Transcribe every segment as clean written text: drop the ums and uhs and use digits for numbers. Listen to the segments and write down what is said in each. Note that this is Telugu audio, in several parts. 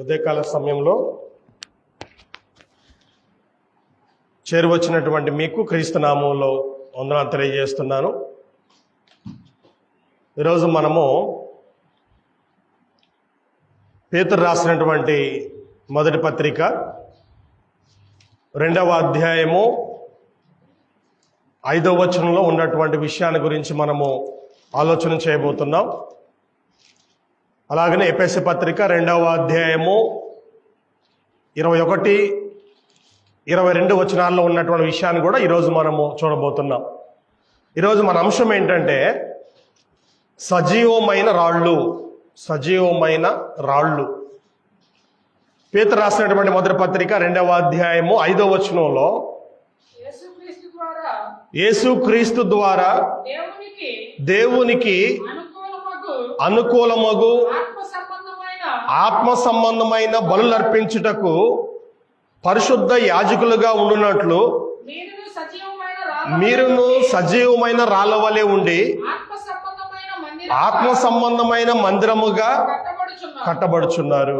ఉదయకాల సమయంలో చేరువచ్చినటువంటి మీకు క్రీస్తు నామంలో వందనాలు తెలియజేస్తున్నాను. ఈరోజు మనము పేతురు రాసినటువంటి మొదటి పత్రిక 2వ అధ్యాయము 5వ వచనంలో ఉన్నటువంటి విషయాన్ని గురించి మనము ఆలోచన చేయబోతున్నాం. అలాగనే ఎఫెసీ పత్రిక 2వ అధ్యాయము 21, 22 వచనాల్లో ఉన్నటువంటి విషయాన్ని కూడా ఈరోజు మనము చూడబోతున్నాం. ఈరోజు మన అంశం ఏంటంటే సజీవమైన రాళ్ళు. పేతురు రాసినటువంటి మొదటి పత్రిక 2వ అధ్యాయము 5వ వచనంలో యేసుక్రీస్తు ద్వారా దేవునికి అనుకూలమగు ఆత్మ సంబంధమైన బలులు అర్పించుటకు పరిశుద్ధ యాజకులుగా ఉండునట్లు మీరును సజీవమైన రాళ్ళ వలె ఉండి ఆత్మ సంబంధమైన మందిరముగా కట్టబడుచున్నారు.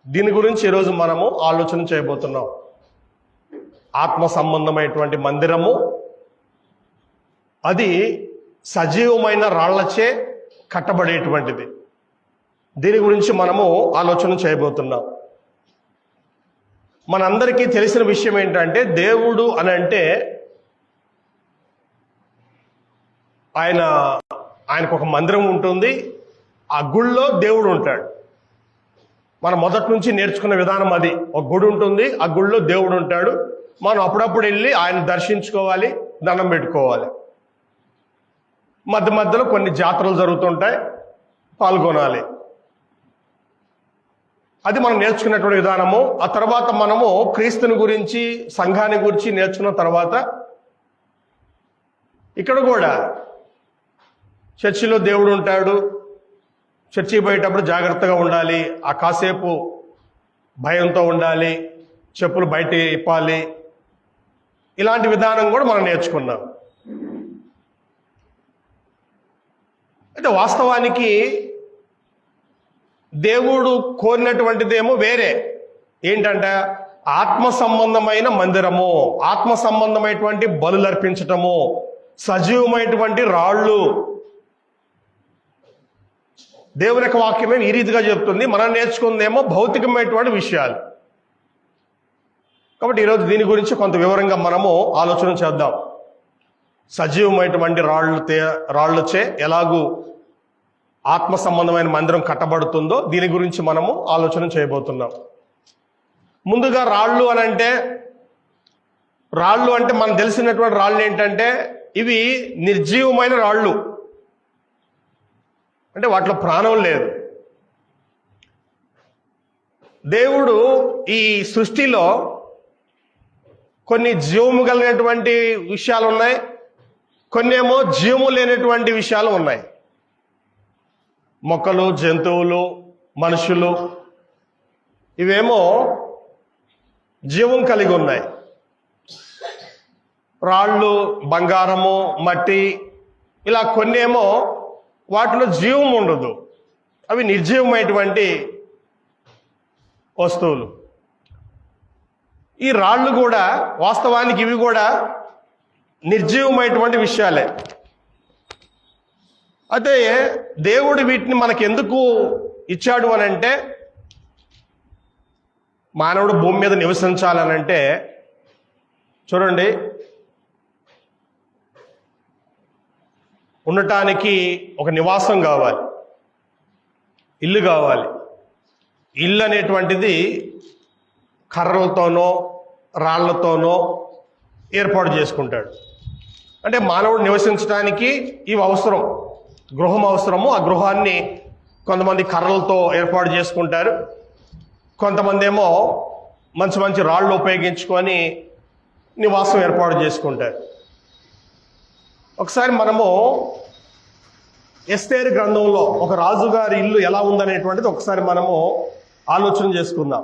దీని గురించి ఈరోజు మనము ఆలోచన చేయబోతున్నాం. ఆత్మ సంబంధమైనటువంటి మందిరము, అది సజీవమైన రాళ్లచే కట్టబడేటువంటిది. దీని గురించి మనము ఆలోచన చేయబోతున్నాం. మనందరికీ తెలిసిన విషయం ఏంటంటే దేవుడు అని అంటే ఆయనకు ఒక మందిరం ఉంటుంది. ఆ గుళ్ళో దేవుడు ఉంటాడు. మనం మొదటి నుంచి నేర్చుకున్న విధానం అది. ఒక గుడి ఉంటుంది, ఆ గుళ్ళో దేవుడు ఉంటాడు. మనం అప్పుడప్పుడు వెళ్ళి ఆయన దర్శించుకోవాలి, దండం పెట్టుకోవాలి. మధ్య మధ్యలో కొన్ని జాతరలు జరుగుతుంటాయి, పాల్గొనాలి. అది మనం నేర్చుకున్నటువంటి విధానము. ఆ తర్వాత మనము క్రీస్తుని గురించి, సంఘాన్ని గురించి నేర్చుకున్న తర్వాత ఇక్కడ కూడా చర్చిలో దేవుడు ఉంటాడు. చర్చి పోయేటప్పుడు జాగ్రత్తగా ఉండాలి, ఆ కాసేపు భయంతో ఉండాలి, చెప్పులు బయట ఇప్పాలి. ఇలాంటి విధానం కూడా మనం నేర్చుకున్నాం. అయితే వాస్తవానికి దేవుడు కోరినటువంటిదేమో వేరే. ఏంటంటే ఆత్మ సంబంధమైన మందిరము, ఆత్మ సంబంధమైనటువంటి బలులు అర్పించటము, సజీవమైనటువంటి రాళ్ళు. దేవుని యొక్క వాక్యమే ఈ రీతిగా చెప్తుంది. మనం నేర్చుకుందేమో భౌతికమైనటువంటి విషయాలు. కాబట్టి ఈరోజు దీని గురించి కొంత వివరంగా మనము ఆలోచన చేద్దాం. సజీవమైనటువంటి రాళ్ళచే ఎలాగూ ఆత్మ సంబంధమైన మందిరం కట్టబడుతుందో దీని గురించి మనము ఆలోచన చేయబోతున్నాం. ముందుగా రాళ్ళు అంటే మనకు తెలిసినటువంటి రాళ్ళు ఏంటంటే ఇవి నిర్జీవమైన రాళ్ళు. అంటే వాటిలో ప్రాణం లేదు. దేవుడు ఈ సృష్టిలో కొన్ని జీవము కలిగినటువంటి విషయాలు ఉన్నాయి, కొన్ని ఏమో జీవము లేనటువంటి విషయాలు ఉన్నాయి. మొక్కలు, జంతువులు, మనుషులు, ఇవేమో జీవం కలిగి ఉన్నాయి. రాళ్ళు, బంగారము, మట్టి, ఇలా కొన్ని ఏమో వాటిలో జీవం ఉండదు. అవి నిర్జీవమైనటువంటి వస్తువులు. ఈ రాళ్ళు కూడా వాస్తవానికి ఇవి కూడా నిర్జీవమైనటువంటి విషయాలే. అయితే దేవుడు వీటిని మనకు ఎందుకు ఇచ్చాడు అని అంటే, మానవుడు భూమి మీద నివసించాలనంటే చూడండి, ఉండటానికి ఒక నివాసం కావాలి, ఇల్లు కావాలి. ఇల్లు అనేటువంటిది కర్రలతోనో రాళ్లతోనో ఏర్పాటు చేసుకుంటాడు. అంటే మానవుడు నివసించడానికి ఇవి అవసరం, గృహం అవసరము. ఆ గృహాన్ని కొంతమంది కర్రలతో ఏర్పాటు చేసుకుంటారు, కొంతమంది ఏమో మంచి మంచి రాళ్ళు ఉపయోగించుకొని నివాసం ఏర్పాటు చేసుకుంటారు. ఒకసారి మనము ఎస్తేరు గ్రంథంలో ఒక రాజుగారి ఇల్లు ఎలా ఉందనేటువంటిది ఒకసారి మనము ఆలోచన చేసుకుందాం.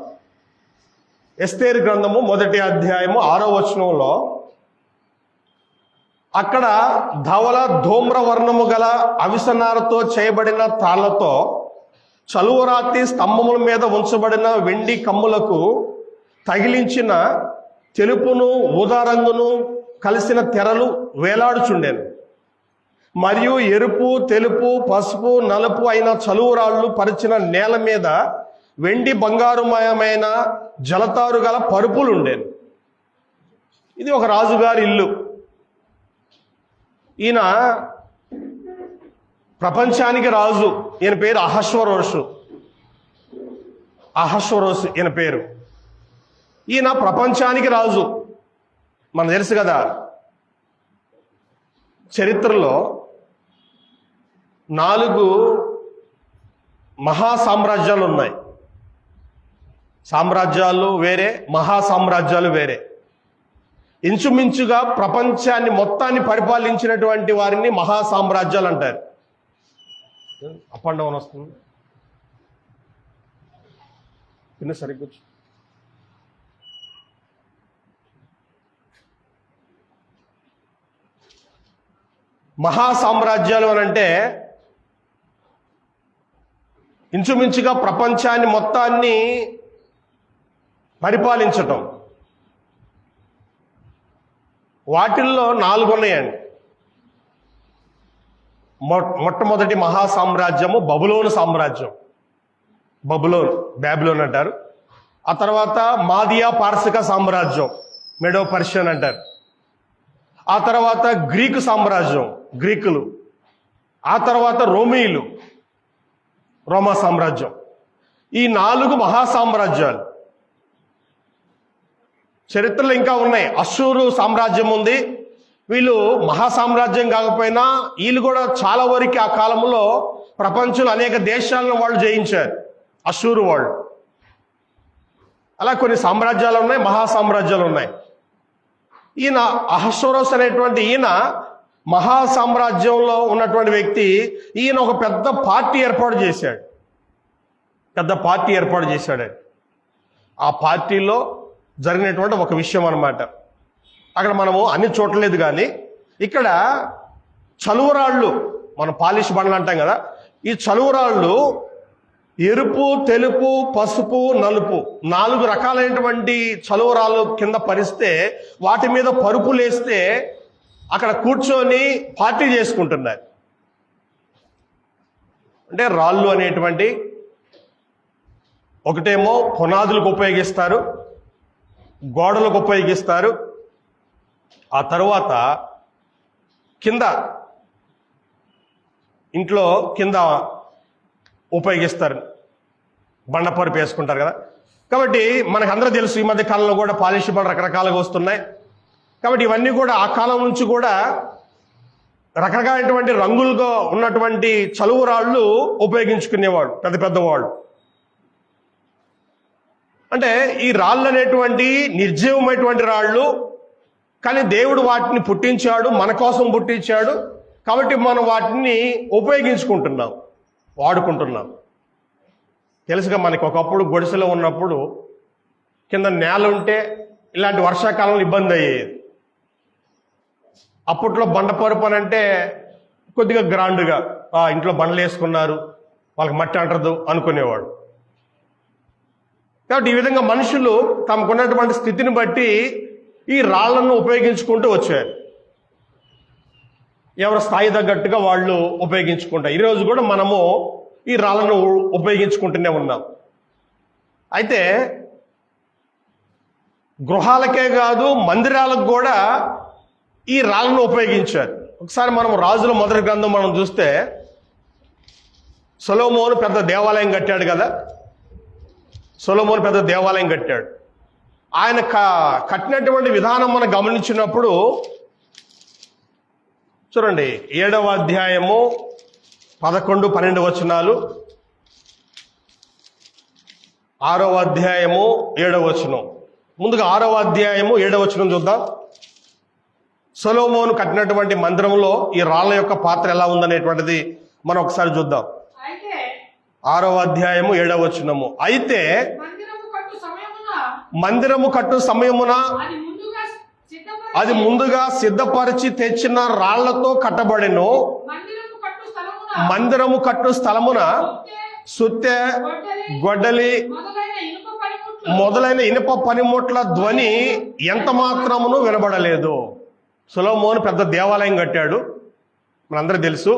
ఎస్తేరు గ్రంథము 1వ అధ్యాయము 6వ వచనంలో అక్కడ ధవల ధూమ్ర వర్ణము గల అవిసనారతో చేయబడిన తాళ్లతో చలువరాతి స్తంభముల మీద ఉంచబడిన వెండి కమ్ములకు తగిలించిన తెలుపును ఊదా రంగును కలిసిన తెరలు వేలాడుచుండెను. మరియు ఎరుపు, తెలుపు, పసుపు, నలుపు అయిన చలువరాళ్ళు పరిచిన నేల మీద వెండి బంగారుమయమైన జలతారు గల పరుపులుండేను. ఇది ఒక రాజుగారి ఇల్లు. ఈయన ప్రపంచానికి రాజు. ఈయన పేరు అహశ్వరోషు. ఈయన పేరు. ఈయన ప్రపంచానికి రాజు. మనకు తెలుసు కదా, చరిత్రలో 4 మహాసామ్రాజ్యాలు ఉన్నాయి. సామ్రాజ్యాలు వేరే, మహాసామ్రాజ్యాలు వేరే. ఇంచుమించుగా ప్రపంచాన్ని మొత్తాన్ని పరిపాలించినటువంటి వారిని మహాసామ్రాజ్యాలు అంటారు. అప్ అండ్ డౌన్ వస్తుంది. సరిగ్గా మహాసామ్రాజ్యాలు అని అంటే ఇంచుమించుగా ప్రపంచాన్ని మొత్తాన్ని పరిపాలించటం. వాటిల్లో 4 ఉన్నాయండి. మొట్టమొదటి మహాసామ్రాజ్యము బబులోను సామ్రాజ్యం. బ్యాబిలోన్ అంటారు. ఆ తర్వాత మాదియా పార్సిక సామ్రాజ్యం, మెడో పర్షియన్ అంటారు. ఆ తర్వాత గ్రీకు సామ్రాజ్యం, గ్రీకులు. ఆ తర్వాత రోమీయులు, రోమా సామ్రాజ్యం. ఈ 4 మహాసామ్రాజ్యాలు. చరిత్రలో ఇంకా ఉన్నాయి. అశ్షూరు సామ్రాజ్యం ఉంది. వీళ్ళు మహాసామ్రాజ్యం కాకపోయినా వీళ్ళు కూడా చాలా వరకు ఆ కాలంలో ప్రపంచంలో అనేక దేశాలను వాళ్ళు జయించారు, అశ్షూరు వాళ్ళు. అలా కొన్ని సామ్రాజ్యాలు ఉన్నాయి, మహాసామ్రాజ్యాలు ఉన్నాయి. ఈయన అహశ్వరోస్ అనేటువంటి ఈయన మహాసామ్రాజ్యంలో ఉన్నటువంటి వ్యక్తి. ఈయన ఒక పెద్ద పార్టీ ఏర్పాటు చేశాడు. ఆ పార్టీలో జరిగినటువంటి ఒక విషయం అన్నమాట. అక్కడ మనము అన్ని చూడలేదు, కానీ ఇక్కడ చలువరాళ్ళు, మనం పాలిష్ బండ్లు అంటాం కదా, ఈ చలువరాళ్ళు ఎరుపు, తెలుపు, పసుపు, నలుపు 4 రకాలైనటువంటి చలువరాళ్ళు కింద పరిస్తే వాటి మీద పరుపులేస్తే అక్కడ కూర్చొని పార్టీ చేసుకుంటున్నారు. అంటే రాళ్ళు అనేటువంటి ఒకటేమో పునాదులకు ఉపయోగిస్తారు, గోడలకు ఉపయోగిస్తారు. ఆ తరువాత కింద ఇంట్లో కింద ఉపయోగిస్తారు, బండపరుపు వేసుకుంటారు కదా. కాబట్టి మనకు అందరూ తెలుసు, ఈ మధ్య కాలంలో కూడా పాలిష్ బండ్లు రకరకాలుగా వస్తున్నాయి. కాబట్టి ఇవన్నీ కూడా ఆ కాలం నుంచి కూడా రకరకాలైనటువంటి రంగులుగా ఉన్నటువంటి చలువరాళ్ళు ఉపయోగించుకునేవాడు పెద్దవాళ్ళు. అంటే ఈ రాళ్ళు అనేటువంటి నిర్జీవమైనటువంటి రాళ్ళు, కానీ దేవుడు వాటిని పుట్టించాడు, మన కోసం పుట్టించాడు. కాబట్టి మనం వాటిని ఉపయోగించుకుంటున్నాం, వాడుకుంటున్నాం. తెలుసుగా, మనకి ఒకప్పుడు గుడిసెలో ఉన్నప్పుడు కింద నేల ఉంటే ఇలాంటి వర్షాకాలంలో ఇబ్బంది అయ్యేది. అప్పట్లో బండపరుపు అని అంటే కొద్దిగా గ్రాండ్గా ఇంట్లో బండలు వేసుకున్నారు, వాళ్ళకి మట్టి అంటదు అనుకునేవాడు. కాబట్టి ఈ విధంగా మనుషులు తమకున్నటువంటి స్థితిని బట్టి ఈ రాళ్లను ఉపయోగించుకుంటూ వచ్చారు. ఎవరి స్థాయి తగ్గట్టుగా వాళ్ళు ఉపయోగించుకుంటారు. ఈరోజు కూడా మనము ఈ రాళ్లను ఉపయోగించుకుంటూనే ఉన్నాం. అయితే గృహాలకే కాదు, మందిరాలకు కూడా ఈ రాళ్లను ఉపయోగించారు. ఒకసారి మనం రాజుల మొదటి గ్రంథం మనం చూస్తే, సొలొమోను పెద్ద దేవాలయం కట్టాడు కదా. సొలొమోను పెద్ద దేవాలయం కట్టాడు. ఆయన కట్టినటువంటి విధానం మనం గమనించినప్పుడు చూడండి, 7వ అధ్యాయము 11, 12 వచనాలు, 6వ అధ్యాయము 7వ వచనం. ముందుగా 6వ అధ్యాయము 7వ వచనం చూద్దాం. సొలొమోను కట్టినటువంటి మందిరంలో ఈ రాళ్ల యొక్క పాత్ర ఎలా ఉందనేటువంటిది మనం ఒకసారి చూద్దాం. 6వ అధ్యాయము 7వ వచనము. అయితే మందిరము కట్టు సమయమున అది ముందుగా సిద్ధపరిచి తెచ్చిన రాళ్లతో కట్టబడెను. మందిరము కట్టు స్థలమున సుత్తె, గొడ్డలి మొదలైన ఇనుప పనిముట్ల ధ్వని ఎంత మాత్రమును వినబడలేదు. సొలొమోను పెద్ద దేవాలయం కట్టాడు, మనందరూ తెలుసు.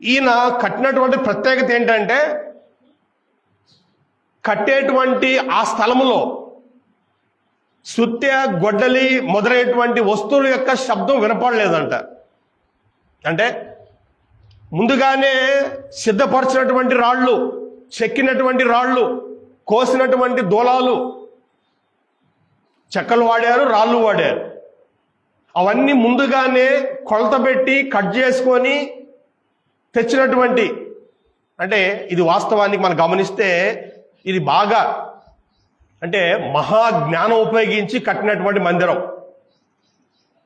ఈయన కట్టినటువంటి ప్రత్యేకత ఏంటంటే, కట్టేటువంటి ఆ స్థలములో సుత్తె, గొడ్డలి మొదలైనటువంటి వస్తువుల యొక్క శబ్దం వినపడలేదంట. అంటే ముందుగానే సిద్ధపరిచినటువంటి రాళ్ళు, చెక్కినటువంటి రాళ్ళు, కోసినటువంటి దూలాలు, చెక్కలు వాడారు, రాళ్ళు వాడారు. అవన్నీ ముందుగానే కొలత పెట్టి కట్ చేసుకొని తెచ్చినటువంటి, అంటే ఇది వాస్తవానికి మనం గమనిస్తే ఇది బాగా అంటే మహాజ్ఞానం ఉపయోగించి కట్టినటువంటి మందిరం.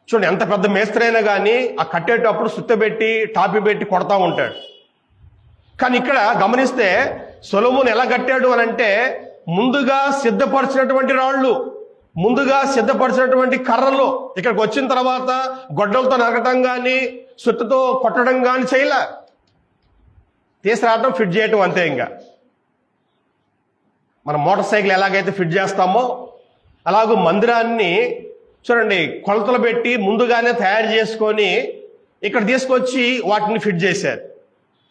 చూడండి, ఎంత పెద్ద మేస్త్రి అయినా కానీ ఆ కట్టేటప్పుడు సుత్తెబెట్టి టాపి పెట్టి కొడతా ఉంటాడు. కానీ ఇక్కడ గమనిస్తే సొలొమోను ఎలా కట్టాడు అని అంటే, ముందుగా సిద్ధపరిచినటువంటి రాళ్ళు, ముందుగా సిద్ధపరిచినటువంటి కర్రలు ఇక్కడికి వచ్చిన తర్వాత గొడ్డలతో నరకటం కానీ సుత్తతో కొట్టడం కానీ చేయలే, తీసుకురావడం, ఫిట్ చేయటం, అంతే. ఇంకా మన మోటార్ సైకిల్ ఎలాగైతే ఫిట్ చేస్తామో అలాగూ మందిరాన్ని చూడండి కొలతలు పెట్టి ముందుగానే తయారు చేసుకొని ఇక్కడ తీసుకొచ్చి వాటిని ఫిట్ చేశారు.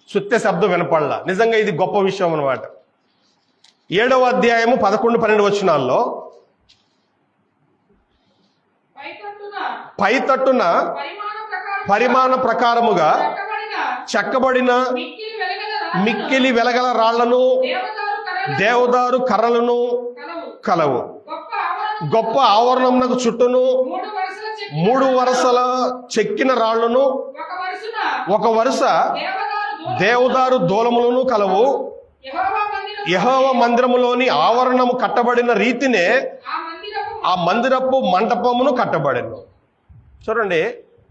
సుత్తె శబ్దం వినపడలా. నిజంగా ఇది గొప్ప విషయం అన్నమాట. 7వ అధ్యాయము 11-12 వచనాల్లో, పైతట్టున పరిమాణ ప్రకారముగా చెక్కబడిన మిక్కిలి వెలగల రాళ్లను, దేవదారు కర్రలను కలవు. గొప్ప ఆవరణమునకు చుట్టూను 3 వరుసల చెక్కిన రాళ్లను, ఒక వరుస దేవదారు దూలములను కలవు. యెహోవా మందిరములోని ఆవరణము కట్టబడిన రీతినే ఆ మందిరపు మంటపమును కట్టబడెను. చూడండి,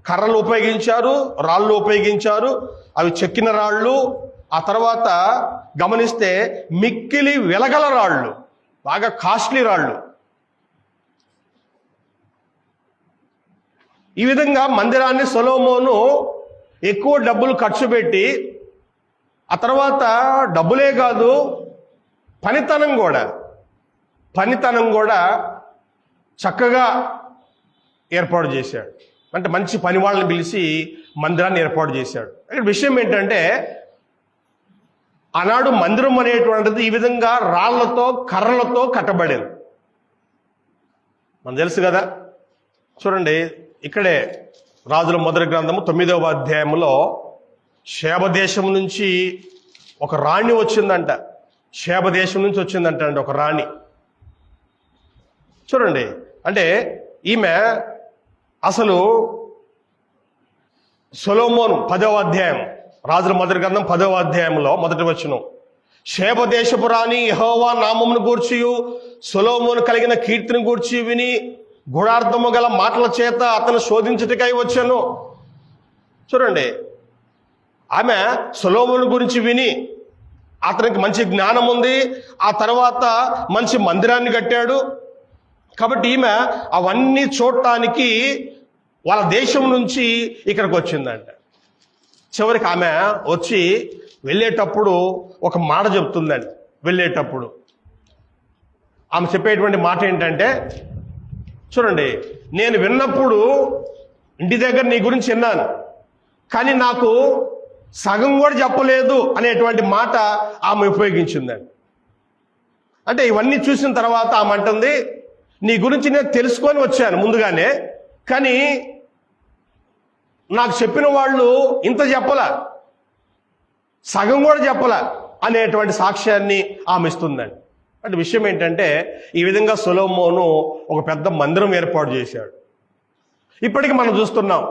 కర్రలు ఉపయోగించారు, రాళ్ళు ఉపయోగించారు, అవి చెక్కిన రాళ్ళు. ఆ తర్వాత గమనిస్తే మిక్కిలి వెలగల రాళ్ళు, బాగా కాస్ట్లీ రాళ్ళు. ఈ విధంగా మందిరాన్ని సొలొమోను ఎక్కువ డబ్బులు ఖర్చు పెట్టి, ఆ తర్వాత డబ్బులే కాదు పనితనం కూడా చక్కగా ఏర్పాటు చేశాడు. అంటే మంచి పని వాళ్ళని పిలిచి మందిరాన్ని ఏర్పాటు చేశాడు. ఇక్కడ విషయం ఏంటంటే, ఆనాడు మందిరం అనేటువంటిది ఈ విధంగా రాళ్లతో, కర్రలతో కట్టబడేది. మనకు తెలుసు కదా. చూడండి, ఇక్కడే రాజుల మొదటి గ్రంథము 9వ అధ్యాయంలో శేబదేశం నుంచి ఒక రాణి వచ్చిందంట. శేబదేశం నుంచి వచ్చిందంట అండి ఒక రాణి. చూడండి, అంటే ఈమె అసలు సొలొమోను 10వ అధ్యాయం, రాజుల మొదటి గ్రంథం 10వ అధ్యాయంలో మొదటి వచనం, శేబదేశపు రాణి యెహోవా నామమును గూర్చియు సొలొమోను కలిగిన కీర్తిని గూర్చి విని గూఢార్థము గల మాటల చేత అతను శోధించుటకై వచ్చాను. చూడండి, ఆమె సొలొమోను గురించి విని, అతనికి మంచి జ్ఞానం ఉంది, ఆ తర్వాత మంచి మందిరాన్ని కట్టాడు కాబట్టి ఈమె అవన్నీ చూడటానికి వాళ్ళ దేశం నుంచి ఇక్కడికి వచ్చిందంట. చివరికి ఆమె వచ్చి వెళ్ళేటప్పుడు ఒక మాట చెప్తుందండి. వెళ్ళేటప్పుడు ఆమె చెప్పేటువంటి మాట ఏంటంటే, చూడండి, నేను విన్నప్పుడు ఇంటి దగ్గర నీ గురించి విన్నాను, కానీ నాకు సగం కూడా చెప్పలేదు అనేటువంటి మాట ఆమె ఉపయోగించిందండి. అంటే ఇవన్నీ చూసిన తర్వాత ఆమె అంటుంది, నీ గురించి నేను తెలుసుకొని వచ్చాను ముందుగానే, కానీ నాకు చెప్పిన వాళ్ళు ఇంత చెప్పలా, సగం కూడా చెప్పలా అనేటువంటి సాక్ష్యాన్ని ఆమె ఇస్తుందండి. అంటే విషయం ఏంటంటే, ఈ విధంగా సొలొమోను ఒక పెద్ద మందిరం ఏర్పాటు చేశాడు. ఇప్పటికీ మనం చూస్తున్నాం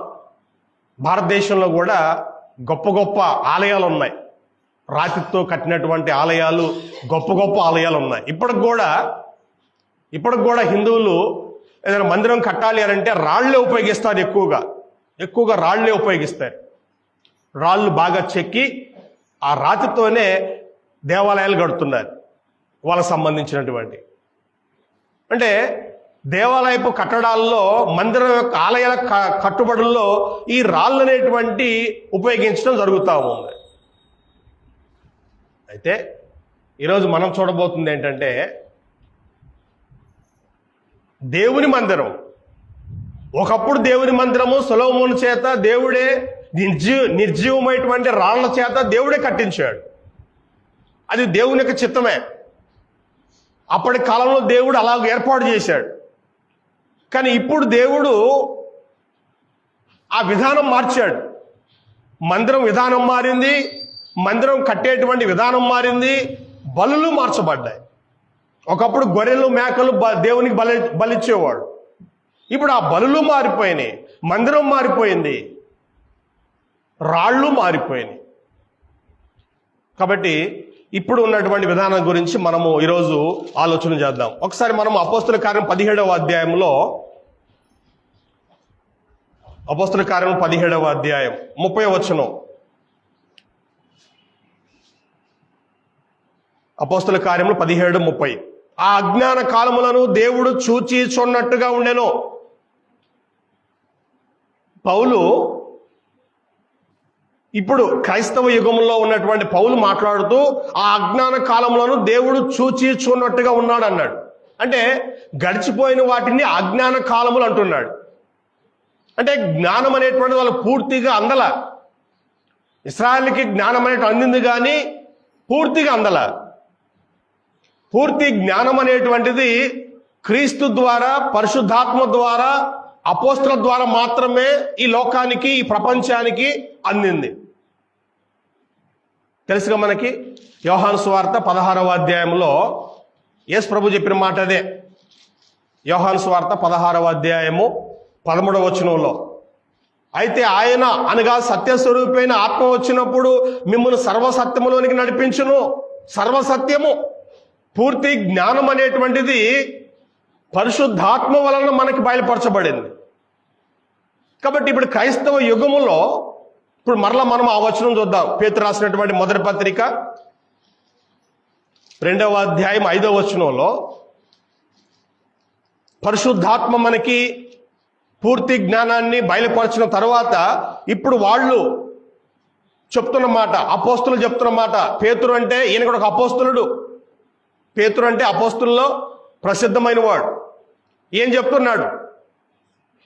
భారతదేశంలో కూడా గొప్ప గొప్ప ఆలయాలు ఉన్నాయి. రాతితో కట్టినటువంటి ఆలయాలు, గొప్ప గొప్ప ఆలయాలు ఉన్నాయి. ఇప్పటికి కూడా హిందువులు ఏదైనా మందిరం కట్టాలి అని అంటే రాళ్లే ఉపయోగిస్తారు. ఎక్కువగా రాళ్లే ఉపయోగిస్తారు. రాళ్ళు బాగా చెక్కి ఆ రాతితోనే దేవాలయాలు కడుతున్నారు వాళ్ళకు సంబంధించినటువంటి. అంటే దేవాలయపు కట్టడాల్లో, మందిరం యొక్క ఆలయాల కట్టుబడుల్లో ఈ రాళ్ళు అనేటువంటి ఉపయోగించడం జరుగుతూ ఉంది. అయితే ఈరోజు మనం చూడబోతుంది ఏంటంటే దేవుని మందిరం. ఒకప్పుడు దేవుని మందిరము సొలొమోను చేత దేవుడే నిర్జీవమైనటువంటి రాళ్ల చేత దేవుడే కట్టించాడు. అది దేవుని యొక్క చిత్తమే. అప్పటి కాలంలో దేవుడు అలాగ ఏర్పాటు చేశాడు. కానీ ఇప్పుడు దేవుడు ఆ విధానం మార్చాడు. మందిరం విధానం మారింది, మందిరం కట్టేటువంటి విధానం మారింది, బలులు మార్చబడ్డాయి. ఒకప్పుడు గొర్రెలు మేకలు దేవునికి బలిచ్చేవాడు. ఇప్పుడు ఆ బలులు మారిపోయినాయి, మందిరం మారిపోయింది, రాళ్ళు మారిపోయినాయి. కాబట్టి ఇప్పుడు ఉన్నటువంటి విధానం గురించి మనము ఈరోజు ఆలోచన చేద్దాం. ఒకసారి మనం అపోస్తుల కార్యం 17వ అధ్యాయంలో, అపోస్తుల కార్యం 17వ అధ్యాయం 30వ వచనం. అపోస్తుల కార్యములు 17:30. ఆ అజ్ఞాన కాలములను దేవుడు చూచి చూడనట్టుగా ఉండెను. పౌలు, ఇప్పుడు క్రైస్తవ యుగంలో ఉన్నటువంటి పౌలు మాట్లాడుతూ ఆ అజ్ఞాన కాలములను దేవుడు చూచి చూడనట్టుగా ఉన్నాడు అన్నాడు. అంటే గడిచిపోయిన వాటిని అజ్ఞాన కాలములు అంటున్నాడు. అంటే జ్ఞానం అనేటువంటిది వాళ్ళు పూర్తిగా అందల. ఇశ్రాయేలుకి జ్ఞానం అనేటువంటి అందింది కానీ పూర్తిగా అందల. పూర్తి జ్ఞానం అనేటువంటిది క్రీస్తు ద్వారా, పరిశుద్ధాత్మ ద్వారా, అపోస్తలుల ద్వారా మాత్రమే ఈ లోకానికి, ఈ ప్రపంచానికి అందింది. తెలుసుగా మనకి యోహాను సువార్త 16వ అధ్యాయంలో యేసు ప్రభు చెప్పిన మాట అదే. యోహాను సువార్త 16వ అధ్యాయము 13వ వచనంలో, అయితే ఆయన అనగా సత్యస్వరూపైన ఆత్మ వచ్చినప్పుడు మిమ్మల్ని సర్వసత్యములోనికి నడిపించును. సర్వసత్యము, పూర్తి జ్ఞానం అనేటువంటిది పరిశుద్ధాత్మ వలన మనకి బయలుపరచబడింది. కాబట్టి ఇప్పుడు క్రైస్తవ యుగములో ఇప్పుడు మరలా మనం ఆ వచనం చూద్దాం. పేతురు రాసినటువంటి మొదటి పత్రిక 2వ అధ్యాయం 5వ వచనంలో పరిశుద్ధాత్మ మనకి పూర్తి జ్ఞానాన్ని బయలుపరిచిన తర్వాత ఇప్పుడు వాళ్ళు చెప్తున్న మాట, అపోస్తులు చెప్తున్న మాట. పేతురు అంటే ఈయన కూడా ఒక అపోస్తులుడు. పేతురు అంటే అపోస్తుల్లో ప్రసిద్ధమైన వాడు. ఏం చెప్తున్నాడు?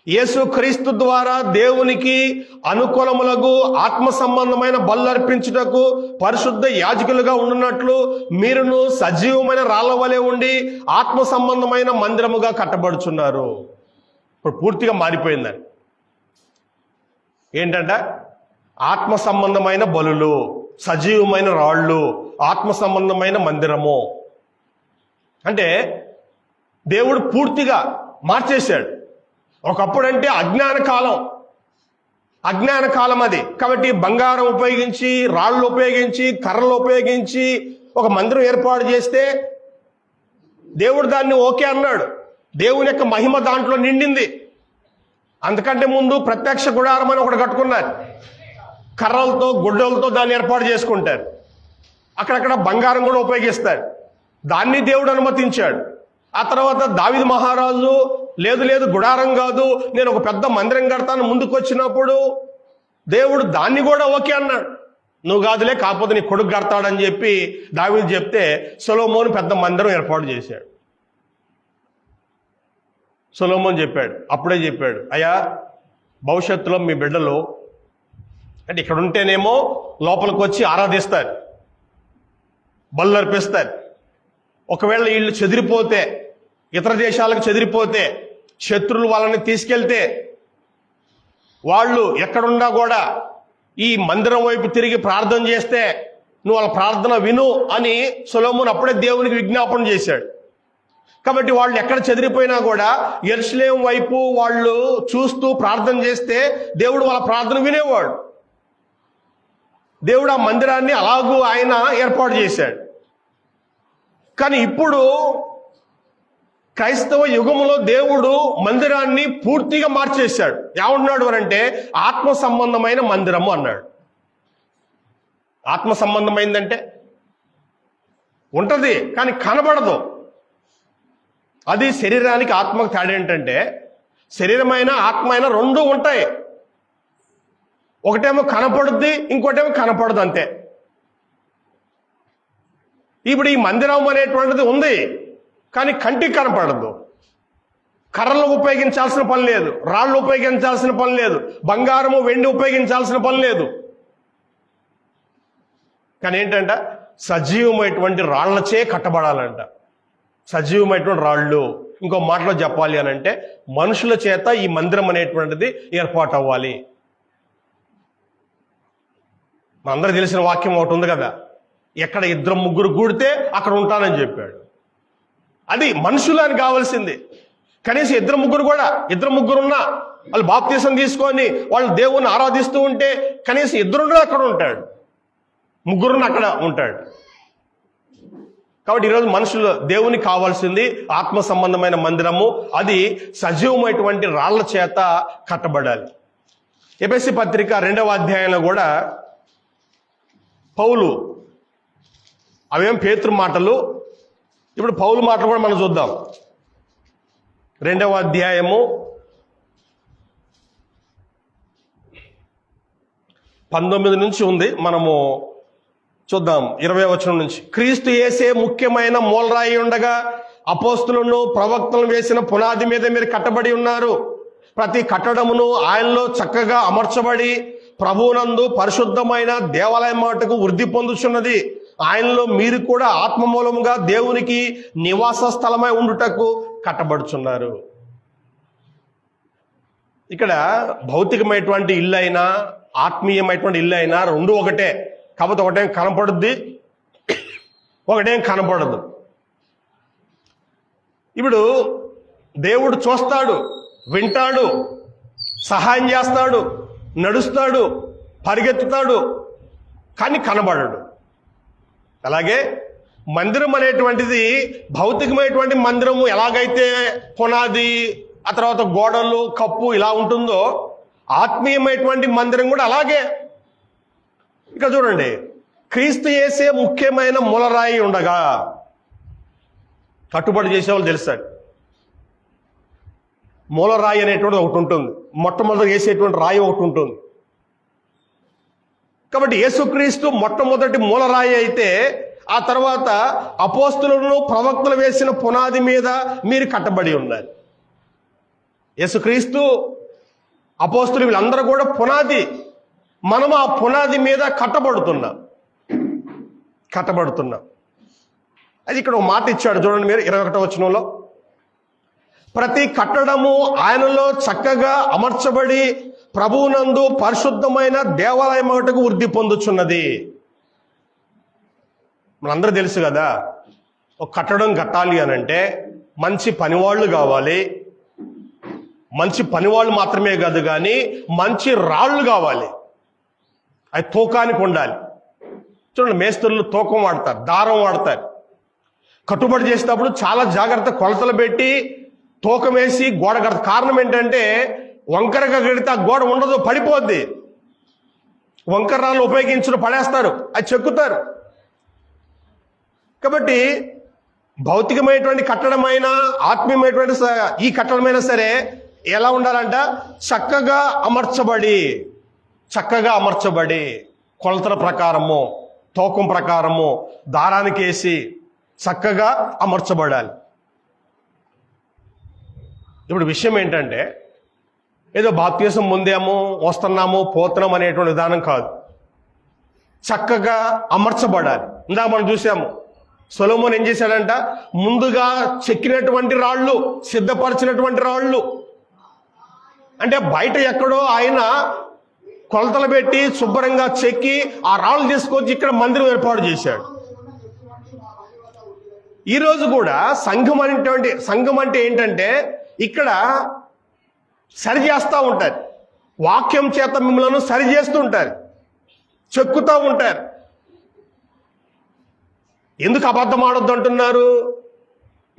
యేసు క్రీస్తు ద్వారా దేవునికి అనుకూలములకు ఆత్మ సంబంధమైన బలు అర్పించుటకు పరిశుద్ధ యాజకులుగా ఉండున్నట్లు మీరును సజీవమైన రాళ్ల వలె ఉండి ఆత్మ సంబంధమైన మందిరముగా కట్టబడుచున్నారు. ఇప్పుడు పూర్తిగా మారిపోయిందని. ఏంటంట? ఆత్మ సంబంధమైన బలులు, సజీవమైన రాళ్ళు, ఆత్మ సంబంధమైన మందిరము. అంటే దేవుడు పూర్తిగా మార్చేశాడు. ఒకప్పుడంటే అజ్ఞాన కాలం అది. కాబట్టి బంగారం ఉపయోగించి, రాళ్ళు ఉపయోగించి, కర్రలు ఉపయోగించి ఒక మందిరం ఏర్పాటు చేస్తే దేవుడు దాన్ని ఓకే అన్నాడు. దేవుని యొక్క మహిమ దాంట్లో నిండింది. అంతకంటే ముందు ప్రత్యక్ష గుడారం అని ఒకటి కట్టుకున్నారు. కర్రలతో, గుడ్డలతో దాన్ని ఏర్పాటు చేసుకుంటారు. అక్కడక్కడ బంగారం కూడా ఉపయోగిస్తారు. దాన్ని దేవుడు అనుమతించాడు. ఆ తర్వాత దావీదు మహారాజు లేదు గుడారం కాదు, నేను ఒక పెద్ద మందిరం కడతాను ముందుకు వచ్చినప్పుడు దేవుడు దాన్ని కూడా ఓకే అన్నాడు. నువ్వు కాదులే, కాకపోతే నీ కొడుకు కడతాడని చెప్పి దావీదు చెప్తే సొలొమోను పెద్ద మందిరం ఏర్పాటు చేశాడు. సొలొమోను చెప్పాడు, అప్పుడే చెప్పాడు, అయ్యా భవిష్యత్తులో మీ బిడ్డలు అంటే ఇక్కడ ఉంటేనేమో లోపలికి వచ్చి ఆరాధిస్తారు, బలు అర్పిస్తారు. ఒకవేళ వీళ్ళు చెదిరిపోతే, ఇతర దేశాలకు చెదిరిపోతే, శత్రులు వాళ్ళని తీసుకెళ్తే వాళ్ళు ఎక్కడున్నా కూడా ఈ మందిరం వైపు తిరిగి ప్రార్థన చేస్తే నువ్వు వాళ్ళ ప్రార్థన విను అని సొలొమోను అప్పుడే దేవునికి విజ్ఞాపన చేశాడు. కాబట్టి వాళ్ళు ఎక్కడ చెదిరిపోయినా కూడా యెరూషలేము వైపు వాళ్ళు చూస్తూ ప్రార్థన చేస్తే దేవుడు వాళ్ళ ప్రార్థన వినేవాడు. దేవుడు ఆ మందిరాన్ని అలాగూ ఆయన ఏర్పాటు చేశాడు. కానీ ఇప్పుడు క్రైస్తవ యుగంలో దేవుడు మందిరాన్ని పూర్తిగా మార్చేశాడు. ఏమన్నాడు అనంటే ఆత్మ సంబంధమైన మందిరము అన్నాడు. ఆత్మ సంబంధమైందంటే ఉంటది కానీ కనబడదు. అది శరీరానికి ఆత్మకు తేడా ఏంటంటే శరీరమైన ఆత్మైన రెండు ఉంటాయి. ఒకటేమో కనపడుద్ది, ఇంకోటేమో కనపడదు, అంతే. ఇప్పుడు ఈ మందిరం అనేటువంటిది ఉంది, కానీ కంటికి కనపడదు. కర్రలు ఉపయోగించాల్సిన పని లేదు, రాళ్ళు ఉపయోగించాల్సిన పని లేదు, బంగారము వెండి ఉపయోగించాల్సిన పని లేదు. కానీ ఏంటంట, సజీవమైనటువంటి రాళ్లచే కట్టబడాలంట. సజీవమైనటువంటి రాళ్ళు. ఇంకో మాటలో చెప్పాలి అని అంటే మనుషుల చేత ఈ మందిరం అనేటువంటిది ఏర్పాటు అవ్వాలి. మనందరూ తెలిసిన వాక్యం ఒకటి ఉంది కదా, ఎక్కడ 2-3 కూడితే అక్కడ ఉంటానని చెప్పాడు. అది మనుషులని కావాల్సింది. కనీసం 2-3 కూడా, 2-3 ఉన్నా వాళ్ళు బాప్తీసం తీసుకొని వాళ్ళు దేవుణ్ణి ఆరాధిస్తూ ఉంటే కనీసం 2 అక్కడ ఉంటాడు, 3 అక్కడ ఉంటాడు. కాబట్టి ఈరోజు మనుషులు దేవునికి కావాల్సింది ఆత్మ సంబంధమైన మందిరము. అది సజీవమైనటువంటి రాళ్ల చేత కట్టబడాలి. ఎఫెసీ పత్రిక 2వ అధ్యాయంలో కూడా పౌలు, అవేం పేతురు మాటలు, ఇప్పుడు పౌలు మాటలు కూడా మనం చూద్దాం. 2వ అధ్యాయము 19 నుంచి ఉంది, మనము చూద్దాం. 20వ వచనం నుంచి. క్రీస్తు యేసే ముఖ్యమైన మూలరాయి ఉండగా అపోస్తులను ప్రవక్తలను వేసిన పునాది మీద మీరు కట్టబడి ఉన్నారు. ప్రతి కట్టడమును ఆయనలో చక్కగా అమర్చబడి ప్రభువునందు పరిశుద్ధమైన దేవాలయం మాటకు వృద్ధి పొందుచున్నది. ఆయనలో మీరు కూడా ఆత్మ మూలముగా దేవునికి నివాస స్థలమై ఉండుటకు కట్టబడుచున్నారు. ఇక్కడ భౌతికమైనటువంటి ఇల్లు అయినా ఆత్మీయమైనటువంటి ఇల్లు అయినా రెండు ఒకటే. కాకపోతే ఒకటేం కనపడుద్ది, ఒకటేం కనపడదు. ఇప్పుడు దేవుడు చూస్తాడు, వింటాడు, సహాయం చేస్తాడు, నడుస్తాడు, పరిగెత్తుతాడు, కానీ కనబడడు. అలాగే మందిరం అనేటువంటిది భౌతికమైనటువంటి మందిరము ఎలాగైతే పునాది, ఆ తర్వాత గోడలు, కప్పు ఇలా ఉంటుందో ఆత్మీయమైనటువంటి మందిరం కూడా అలాగే. ఇక చూడండి, క్రీస్తు యేసే ముఖ్యమైన మూలరాయి ఉండగా కట్టుబడి చేసేవాళ్ళు తెలుస్తాడు. మూలరాయి అనేటువంటిది ఒకటి ఉంటుంది, మొట్టమొదటి వేసేటువంటి రాయి ఒకటి ఉంటుంది. కాబట్టి యేసుక్రీస్తు మొట్టమొదటి మూలరాయి అయితే ఆ తర్వాత అపోస్తులను ప్రవక్తలు వేసిన పునాది మీద మీరు కట్టబడి ఉన్నారు. యేసుక్రీస్తు, అపోస్తులు వీళ్ళందరూ కూడా పునాది. మనం ఆ పునాది మీద కట్టబడుతున్నాం. అది ఇక్కడ ఒక మాట ఇచ్చాడు చూడండి మీరు 21వ వచనంలో. ప్రతి కట్టడము ఆయనలో చక్కగా అమర్చబడి ప్రభువునందు పరిశుద్ధమైన దేవాలయం ఒకటికి వృద్ధి పొందుచున్నది. మనందరూ తెలుసు కదా, ఒక కట్టడం కట్టాలి అని అంటే మంచి పనివాళ్ళు కావాలి. మంచి పనివాళ్ళు మాత్రమే కాదు, కానీ మంచి రాళ్ళు కావాలి. అది తూకానికి ఉండాలి. చూడండి, మేస్త్రులు తూకం వాడతారు, దారం వాడతారు. కట్టుబడి చేసేటప్పుడు చాలా జాగ్రత్త కొలతలు పెట్టి తూకం వేసి గోడ కడతారు. కారణం ఏంటంటే వంకరగా కడితే ఆ గోడ ఉండదు, పడిపోద్ది. వంకర రాళ్ళు ఉపయోగించుడు పడేస్తారు, అది చెక్కుతారు. కాబట్టి భౌతికమైనటువంటి కట్టడమైనా ఆత్మీయమైనటువంటి ఈ కట్టడమైనా సరే ఎలా ఉండాలంట, చక్కగా అమర్చబడి కొలతల ప్రకారము, తూకం ప్రకారము, దారానికి వేసి చక్కగా అమర్చబడాలి. ఇప్పుడు విషయం ఏంటంటే ఏదో బాప్తీసం పొందాము, వస్తున్నాము, పోతున్నాం అనేటువంటి విధానం కాదు. చక్కగా అమర్చబడాలి. ఇందాక మనం చూసాము, సొలొమోను ఏం చేశాడంట, ముందుగా చెక్కినటువంటి రాళ్ళు, సిద్ధపరిచినటువంటి రాళ్ళు. అంటే బయట ఎక్కడో ఆయన కొలతలు పెట్టి శుభ్రంగా చెక్కి ఆ రాళ్ళు తీసుకొచ్చి ఇక్కడ మందిరం ఏర్పాటు చేశాడు. ఈరోజు కూడా సంఘం అంటే ఏంటంటే ఇక్కడ సరి చేస్తూ ఉంటారు. వాక్యం చేత మిమ్మల్ని సరి చేస్తూ ఉంటారు, చెక్కుతూ ఉంటారు. ఎందుకు అబద్ధం ఆడొద్దు అంటున్నారు,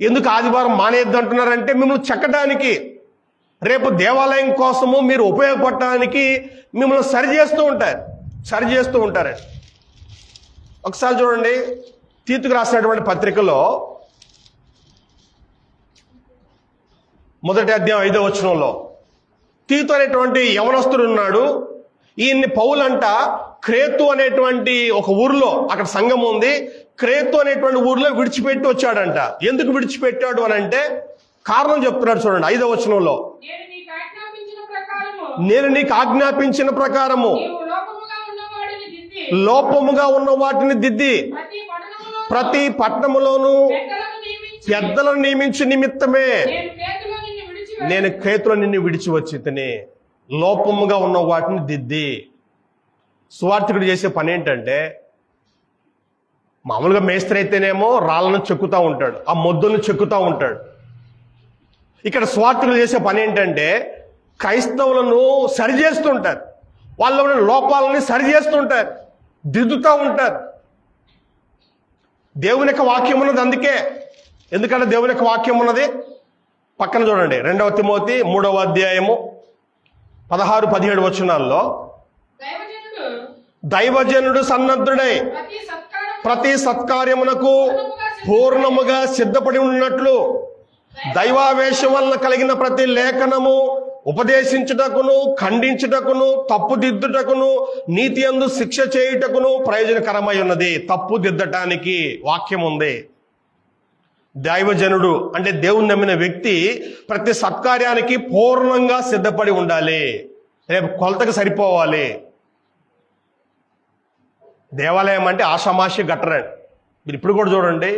ఎందుకు ఆదివారం మానేయద్దు అంటున్నారంటే మిమ్మల్ని చెక్కడానికి, రేపు దేవాలయం కోసము మీరు ఉపయోగపడటానికి మిమ్మల్ని సరి చేస్తూ ఉంటారు. ఒకసారి చూడండి, తీతుకు రాసినటువంటి పత్రికలో 1వ అధ్యాయం 5వ వచనంలో తీతు అనేటువంటి యవనస్తుడు ఉన్నాడు. ఈయన్ని పౌలంట క్రేతు అనేటువంటి ఒక ఊరిలో, అక్కడ సంఘం ఉంది, క్రేతు అనేటువంటి ఊర్లో విడిచిపెట్టి వచ్చాడంట. ఎందుకు విడిచిపెట్టాడు అని అంటే కారణం చెప్తున్నాడు చూడండి 5వ వచనంలో. నేను నీకు ఆజ్ఞాపించిన ప్రకారము లోపముగా ఉన్న వాటిని దిద్ది ప్రతి పట్టణములోను పెద్దలను నియమించు నిమిత్తమే నేను క్రేతులో నిన్ను విడిచి వచ్చి తిని లోపముగా ఉన్న వాటిని దిద్ది. సువార్థికుడు చేసే పని ఏంటంటే, మామూలుగా మేస్త్రి అయితేనేమో రాళ్ళను చెక్కుతూ ఉంటాడు, ఆ మొద్దులను చెక్కుతూ ఉంటాడు. ఇక్కడ సువార్థికుడు చేసే పని ఏంటంటే క్రైస్తవులను సరిచేస్తుంటారు, వాళ్ళ లోపాలని సరిచేస్తుంటారు, దిద్దుతూ ఉంటారు. దేవుని యొక్క వాక్యం ఉన్నది అందుకే. ఎందుకంటే దేవుని యొక్క వాక్యం ఉన్నది పక్కన చూడండి 2వ తిమోతి 3వ అధ్యాయము 16-17 వచనాల్లో, దైవజనుడు సన్నద్ధుడై ప్రతి సత్కార్యమునకు పూర్ణముగా సిద్ధపడి ఉన్నట్లు దైవావేశం వలన కలిగిన ప్రతి లేఖనము ఉపదేశించుటకును, ఖండించుటకును, తప్పుదిద్దుటకును, నీతి యందు శిక్ష చేయుటకును ప్రయోజనకరమై ఉన్నది. తప్పు దిద్దటానికి వాక్యం ఉంది. దైవజనుడు అంటే దేవుని నమ్మిన వ్యక్తి ప్రతి సత్కార్యానికి పూర్ణంగా సిద్ధపడి ఉండాలి. రేపు కొలతకు సరిపోవాలి. దేవాలయం అంటే ఆషామాషి గట్టరండి. మీరు ఇప్పుడు కూడా చూడండి,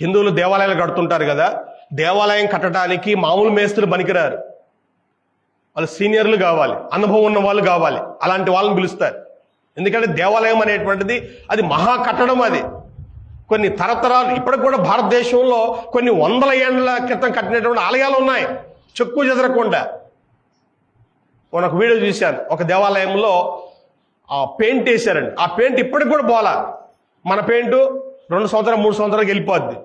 హిందువులు దేవాలయాలు కడుతుంటారు కదా, దేవాలయం కట్టడానికి మామూలు మేస్త్రులు పనికిరారు. వాళ్ళు సీనియర్లు కావాలి, అనుభవం ఉన్న వాళ్ళు కావాలి, అలాంటి వాళ్ళని పిలుస్తారు. ఎందుకంటే దేవాలయం అనేటువంటిది అది మహా కట్టడం. అది కొన్ని తరతరాలు, ఇప్పటికి కూడా భారతదేశంలో కొన్ని 100 ఏళ్ల క్రితం కట్టినటువంటి ఆలయాలు ఉన్నాయి, చెక్కు చెదరకుండా. నేను ఒక వీడియో చూశాను, ఒక దేవాలయంలో పెయింట్ వేశారండి. ఆ పెయింట్ ఇప్పటికి కూడా పోలా. మన పెయింట్ 2 సంవత్సరాలు 3 సంవత్సరాలకు వెళ్ళిపోద్ది,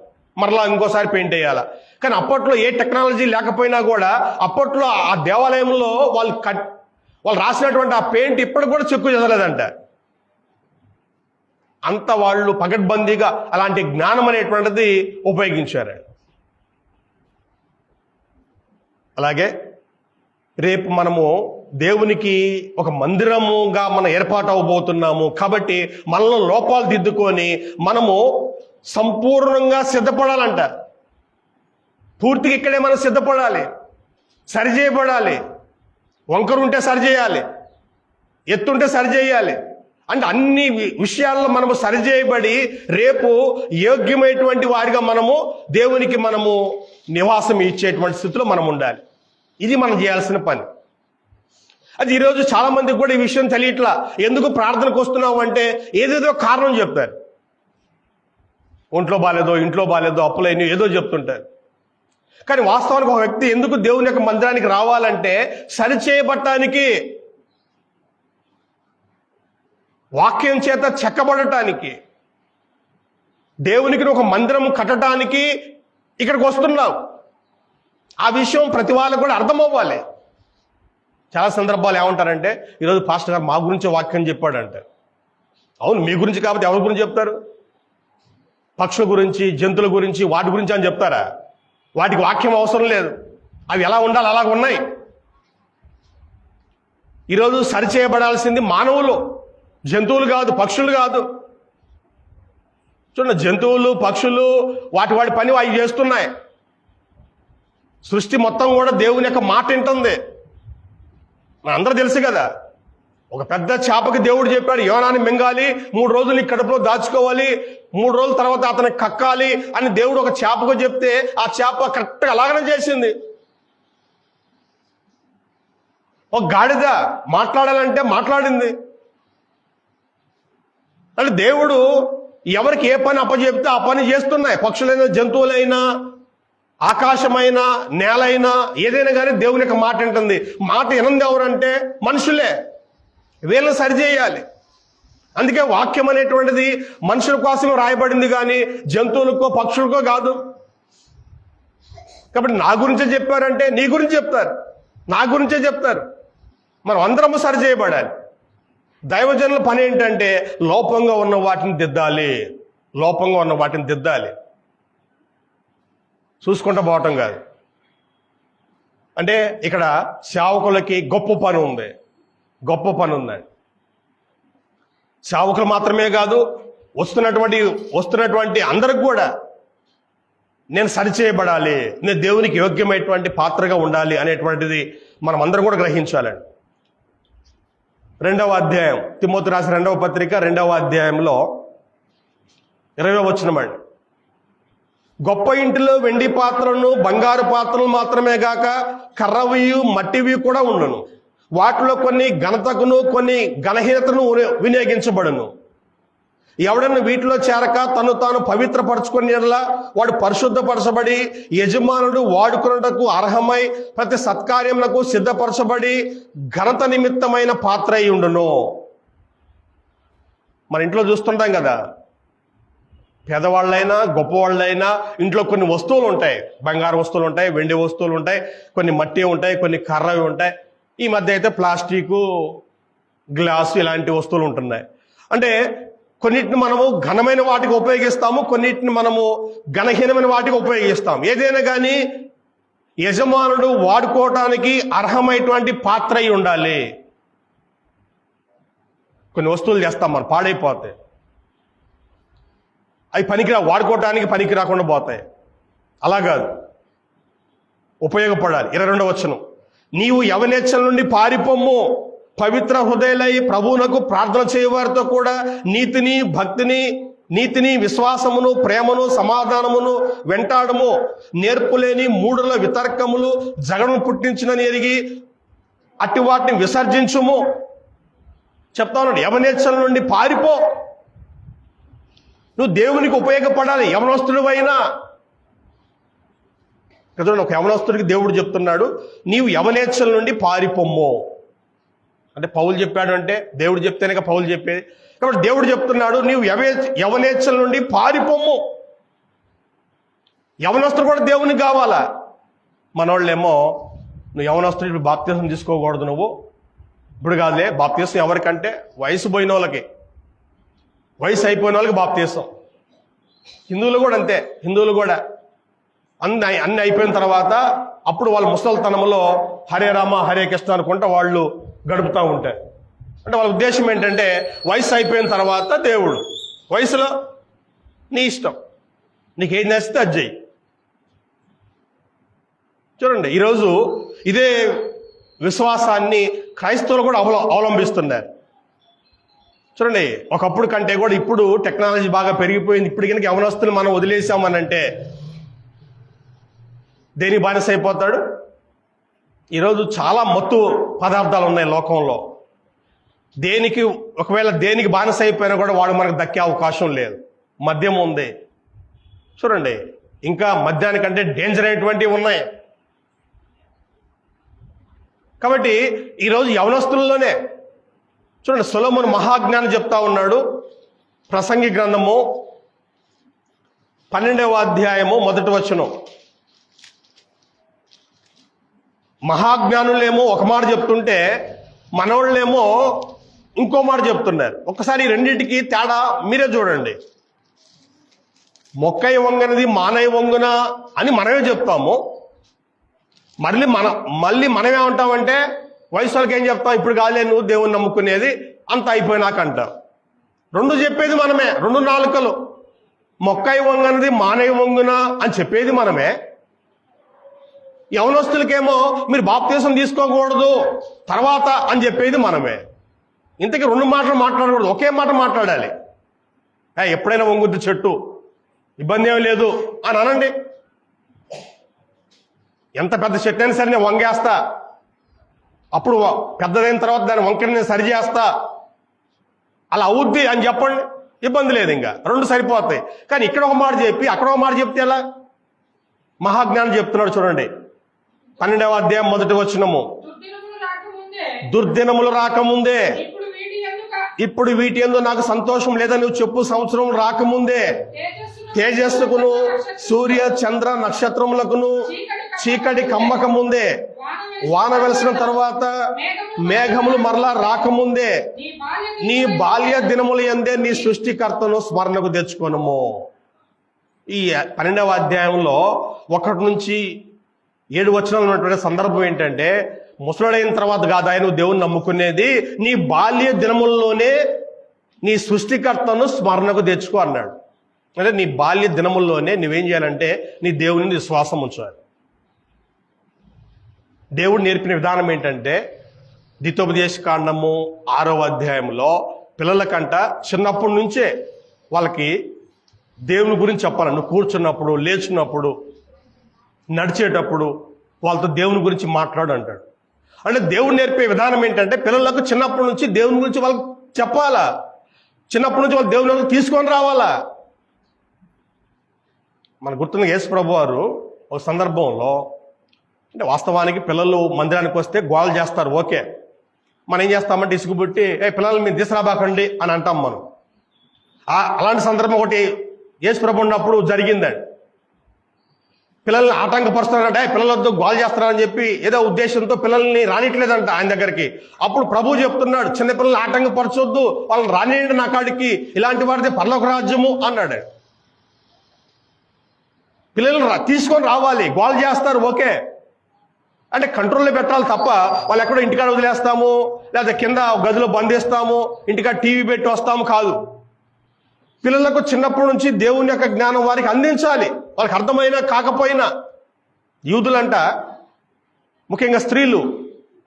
మరలా ఇంకోసారి పెయింట్ వేయాలా. కానీ అప్పట్లో ఏ టెక్నాలజీ లేకపోయినా కూడా అప్పట్లో ఆ దేవాలయంలో వాళ్ళు రాసినటువంటి ఆ పెయింట్ ఇప్పటికి కూడా చెక్కు చెదరలేదంట. అంత వాళ్ళు పకడ్బందీగా అలాంటి జ్ఞానం అనేటువంటిది ఉపయోగించారు. అలాగే రేపు మనము దేవునికి ఒక మందిరముగా మనం ఏర్పాటు అవ్వబోతున్నాము. కాబట్టి మనలో లోపాలు దిద్దుకొని మనము సంపూర్ణంగా సిద్ధపడాలంట. పూర్తిగా ఇక్కడే మనం సిద్ధపడాలి, సరిచేయబడాలి. వంకరుంటే సరిచేయాలి, ఎత్తుంటే సరిచేయాలి. అంటే అన్ని విషయాల్లో మనము సరిచేయబడి రేపు యోగ్యమైనటువంటి వారిగా మనము దేవునికి మనము నివాసం ఇచ్చేటువంటి స్థితిలో మనం ఉండాలి. ఇది మనం చేయాల్సిన పని. అది ఈరోజు చాలా మందికి కూడా ఈ విషయం తెలియట్లా. ఎందుకు ప్రార్థనకు వస్తున్నావు అంటే ఏదేదో కారణం చెప్తారు. ఒంట్లో బాగాలేదో, ఇంట్లో బాగాలేదో, అప్పులైన ఏదో చెప్తుంటారు. కానీ వాస్తవానికి ఒక వ్యక్తి ఎందుకు దేవుని యొక్క మందిరానికి రావాలంటే సరిచేయబడటానికి, వాక్యం చేత చెక్కబడటానికి, దేవునికి ఒక మందిరం కట్టడానికి ఇక్కడికి వస్తున్నావు. ఆ విషయం ప్రతి వాళ్ళకు కూడా అర్థమవ్వాలి. చాలా సందర్భాలు ఏమంటారంటే, ఈరోజు పాస్టర్ గారు మా గురించి వాక్యం చెప్పాడంటారు. అవును, మీ గురించి కాబట్టి ఎవరి గురించి చెప్తారు? పక్షుల గురించి, జంతువుల గురించి, వాటి గురించి అని చెప్తారా? వాటికి వాక్యం అవసరం లేదు, అవి ఎలా ఉండాలి అలాగ ఉన్నాయి. ఈరోజు సరిచేయబడాల్సింది మానవులు, జంతువులు కాదు, పక్షులు కాదు. చూడండి, జంతువులు, పక్షులు వాటి పని అవి చేస్తున్నాయి. సృష్టి మొత్తం కూడా దేవుని యొక్క మాట వింటుంది. అందరూ తెలుసు కదా, ఒక పెద్ద చేపకి దేవుడు చెప్పాడు యోనాని మింగాలి, 3 రోజులు నీ కడుపులో దాచుకోవాలి, 3 రోజుల తర్వాత అతనికి కక్కాలి అని దేవుడు ఒక చేపకు చెప్తే ఆ చేప కరెక్ట్గా అలాగనే చేసింది. ఒక గాడిద మాట్లాడాలంటే మాట్లాడింది. అంటే దేవుడు ఎవరికి ఏ పని అప్పచెప్తే ఆ పని చేస్తున్నాయి. పక్షులైనా, జంతువులైనా, ఆకాశమైనా, నేలైనా, ఏదైనా కానీ దేవుని యొక్క మాట వింటుంది. మాట వినంది ఎవరంటే మనుషులే. వీళ్ళని సరిచేయాలి. అందుకే వాక్యం అనేటువంటిది మనుషుల కోసం రాయబడింది కానీ జంతువులకో పక్షులకో కాదు. కాబట్టి నా గురించే చెప్పారంటే నీ గురించి చెప్తారు, నా గురించే చెప్తారు. మనం అందరము సరిచేయబడాలి. దైవజనుల పని ఏంటంటే లోపంగా ఉన్న వాటిని దిద్దాలి, లోపంగా ఉన్న వాటిని దిద్దాలి, చూసుకుంటూ పోవటం కాదు. అంటే ఇక్కడ సేవకులకి గొప్ప పని ఉంది, గొప్ప పని ఉందండి. సేవకులు మాత్రమే కాదు, వస్తున్నటువంటి అందరికి కూడా నేను సరిచేయబడాలి, నేను దేవునికి యోగ్యమైనటువంటి పాత్రగా ఉండాలి అనేటువంటిది మనం అందరం కూడా గ్రహించాలండి. 2వ అధ్యాయం, తిమోతి రాసిన 2వ పత్రిక 2వ అధ్యాయంలో 20వ వచనమండి. గొప్ప ఇంటిలో వెండి పాత్రలను బంగారు పాత్రలు మాత్రమే గాక కర్రవి మట్టివి కూడా ఉండును. వాటిలో కొన్ని ఘనతకును కొన్ని ఘనహీనతను వినియోగించబడును. ఎవడన్నా వీటిలో చేరక తను తాను పవిత్రపరచుకుని ఎడల వాడు పరిశుద్ధపరచబడి యజమానుడు వాడుకున్నటకు అర్హమై ప్రతి సత్కార్యములకు సిద్ధపరచబడి ఘనత నిమిత్తమైన పాత్ర అయి ఉండును. మన ఇంట్లో చూస్తుంటాం కదా, పేదవాళ్ళైనా గొప్పవాళ్ళైనా ఇంట్లో కొన్ని వస్తువులు ఉంటాయి. బంగారు వస్తువులు ఉంటాయి, వెండి వస్తువులు ఉంటాయి, కొన్ని మట్టి ఉంటాయి, కొన్ని కర్రవి ఉంటాయి. ఈ మధ్య అయితే ప్లాస్టికు, గ్లాసు ఇలాంటి వస్తువులు ఉంటున్నాయి. అంటే కొన్నిటిని మనము ఘనమైన వాటికి ఉపయోగిస్తాము, కొన్నిటిని మనము ఘనహీనమైన వాటికి ఉపయోగిస్తాం. ఏదైనా కానీ యజమానుడు వాడుకోవటానికి అర్హమైనటువంటి పాత్ర అయి ఉండాలి. కొన్ని వస్తువులు చేస్తాం మనం, పాడైపోతాయి, అవి వాడుకోవటానికి పనికి రాకుండా పోతాయి. అలా కాదు, ఉపయోగపడాలి. 22వ వచనం, నీవు యవనేచ్ఛల నుండి పారిపోమ్ము, పవిత్ర హృదయులై ప్రభువునకు ప్రార్థన చేయవారితో కూడా నీతిని భక్తిని నీతిని విశ్వాసమును ప్రేమను సమాధానమును వెంటాడము. నేర్పులేని మూడుల వితర్కములు జగడను పుట్టించినని ఎరిగి అట్టి వాటిని విసర్జించుము. చెప్తా ఉన్నాడు, యవనేచ్ఛల నుండి పారిపో. నువ్వు దేవునికి ఉపయోగపడాలి. యవనస్తుడు అయినా కదా, ఒక యవనస్తుడికి దేవుడు చెప్తున్నాడు, నీవు యవనేచ్ఛల నుండి పారిపోమ్ము. అంటే పౌలు చెప్పాడు అంటే దేవుడు చెప్తేనే పౌలు చెప్పేది. కాబట్టి దేవుడు చెప్తున్నాడు, నీవు యవనేచ్ఛల నుండి పారిపోమ్ము. యవనస్తుడు కూడా దేవునికి కావాలా? మనోళ్ళేమో నువ్వు యవనస్తుడు బాప్తీసం తీసుకోకూడదు, నువ్వు ఇప్పుడు కాదులే బాప్తీసం ఎవరికంటే వయసు పోయిన వాళ్ళకి, వయసు అయిపోయిన వాళ్ళకి బాప్తీసం. హిందువులు కూడా అంతే, హిందువులు కూడా అన్ని అయిపోయిన తర్వాత అప్పుడు వాళ్ళ ముసలితనంలో హరే రామ హరే కృష్ణ అనుకుంటా వాళ్ళు గడుపుతూ ఉంటారు. అంటే వాళ్ళ ఉద్దేశం ఏంటంటే వయసు అయిపోయిన తర్వాత దేవుడు, వయసులో నీ ఇష్టం, నీకేం నచ్చితే అది చెయ్యి. చూడండి, ఈరోజు ఇదే విశ్వాసాన్ని క్రైస్తవులు కూడా అవలంబిస్తున్నారు. చూడండి, ఒకప్పుడు కంటే కూడా ఇప్పుడు టెక్నాలజీ బాగా పెరిగిపోయింది. ఇప్పుడు కనుక యవనస్తులు మనం వదిలేసామనంటే దేనికి బానిస అయిపోతాడు? ఈరోజు చాలా మత్తు పదార్థాలు ఉన్నాయి లోకంలో. ఒకవేళ దేనికి బానిస అయిపోయినా కూడా వాడు మనకు దక్కే అవకాశం లేదు. మద్యం ఉంది, చూడండి, ఇంకా మద్యానికంటే డేంజర్ అయినటువంటివి ఉన్నాయి. కాబట్టి ఈరోజు యవనస్తుల్లోనే చూడండి, సొలొమోను మహాజ్ఞాని చెప్తా ఉన్నాడు. ప్రసంగి గ్రంథము 12వ అధ్యాయము 1వ వచనం. మహాజ్ఞానులేమో ఒక మాట చెప్తుంటే మనోళ్ళేమో ఇంకో మాట చెప్తున్నారు. ఒకసారి రెండింటికి తేడా మీరే చూడండి. మొక్కై వంగనది మానై వంగున అని మనమే చెప్తాము. మళ్ళీ మనమేమంటామంటే వయసు వాళ్ళకి ఏం చెప్తాం, ఇప్పుడు కాలే నువ్వు దేవుని నమ్ముకునేది అంత అయిపోయినాక అంటాం. రెండు చెప్పేది మనమే, రెండు నాలుకలు. మొక్కై వంగనది మానై వంగున అని చెప్పేది మనమే. యవనస్తులకేమో మీరు బాప్తీసం తీసుకోకూడదు తర్వాత అని చెప్పేది మనమే. ఇంతకీ రెండు మాటలు మాట్లాడకూడదు, ఒకే మాట మాట్లాడాలి. ఎప్పుడైనా వంగుద్ది చెట్టు, ఇబ్బంది ఏమీ లేదు అని అనండి. ఎంత పెద్ద చెట్టు అయినా సరే నేను వంగేస్తా, అప్పుడు పెద్దదైన తర్వాత దాని వంకని నేను సరి చేస్తా, అలా అవుద్ది అని చెప్పండి, ఇబ్బంది లేదు. ఇంకా రెండు సరిపోతాయి. కానీ ఇక్కడ ఒక మాట చెప్పి అక్కడ ఒక మాట చెప్తే ఎలా? మహాజ్ఞానం చెప్తున్నాడు చూడండి, 12వ అధ్యాయం 1వ వచనము. దుర్దినములు రాకముందే ఇప్పుడు వీటి యందు నాకు సంతోషం లేదని నువ్వు చెప్పు. సంవత్సరం రాకముందే తేజస్సుకును సూర్య చంద్ర నక్షత్రములకును చీకటి కమ్మక ముందే, వాన వెలిసిన తర్వాత మేఘములు మరలా రాకముందే నీ బాల్య దినముల యందే నీ సృష్టికర్తను స్మరణకు తెచ్చుకొనుము. ఈ 12వ అధ్యాయంలో 1 నుంచి 7 వచనాలు ఉన్నటువంటి సందర్భం ఏంటంటే, ముసలుడైన తర్వాత కాదు ఆయన నువ్వు దేవుని నమ్ముకునేది, నీ బాల్య దినముల్లోనే నీ సృష్టికర్తను స్మరణకు తెచ్చుకో అన్నాడు. అంటే నీ బాల్య దినముల్లోనే నువ్వేం చేయాలంటే నీ దేవుని విశ్వాసం ఉంచాలి. దేవుడు నేర్పిన విధానం ఏంటంటే ద్వితోపదేశ కాండము 6వ అధ్యాయంలో పిల్లలకంట చిన్నప్పటి నుంచే వాళ్ళకి దేవుని గురించి చెప్పాలి. నువ్వు కూర్చున్నప్పుడు, లేచున్నప్పుడు, నడిచేటప్పుడు వాళ్ళతో దేవుని గురించి మాట్లాడు అంటాడు. అంటే దేవుడు నేర్పే విధానం ఏంటంటే పిల్లలకు చిన్నప్పటి నుంచి దేవుని గురించి వాళ్ళకి చెప్పాలా, చిన్నప్పటి నుంచి వాళ్ళు దేవుని తీసుకొని రావాలా. మన గుర్తున్న యేసు ప్రభు వారు ఒక సందర్భంలో, అంటే వాస్తవానికి పిల్లలు మందిరానికి వస్తే గోల చేస్తారు, ఓకే. మనం ఏం చేస్తామంటే ఇసుగుబుట్టి పిల్లల్ని మీరు తీసుకురాబాకండి అని అంటాం మనం. అలాంటి సందర్భం ఒకటి యేసు ప్రభు ఉన్నప్పుడు జరిగిందండి. పిల్లల్ని ఆటంకపరుస్తున్నారంటే పిల్లలతో గోల చేస్తున్నారని చెప్పి ఏదో ఉద్దేశంతో పిల్లల్ని రానిట్లేదంట ఆయన దగ్గరికి. అప్పుడు ప్రభు చెప్తున్నాడు, చిన్నపిల్లల్ని ఆటంకపరచొద్దు, వాళ్ళని రానియండి నా కాడికి, ఇలాంటి వాడితే పరలోక రాజ్యము అన్నాడు. పిల్లల్ని తీసుకొని రావాలి, గోల చేస్తారు, ఓకే. అంటే కంట్రోల్లో పెట్టాలి తప్ప వాళ్ళు ఎక్కడో ఇంటికాడ వదిలేస్తాము, లేదా కింద గదిలో బంధిస్తాము, ఇంటికాడ టీవీ పెట్టి వస్తాము కాదు. పిల్లలకు చిన్నప్పటి నుంచి దేవుని యొక్క జ్ఞానం వారికి అందించాలి, వాళ్ళకి అర్థమైనా కాకపోయినా. యూదులంట, ముఖ్యంగా స్త్రీలు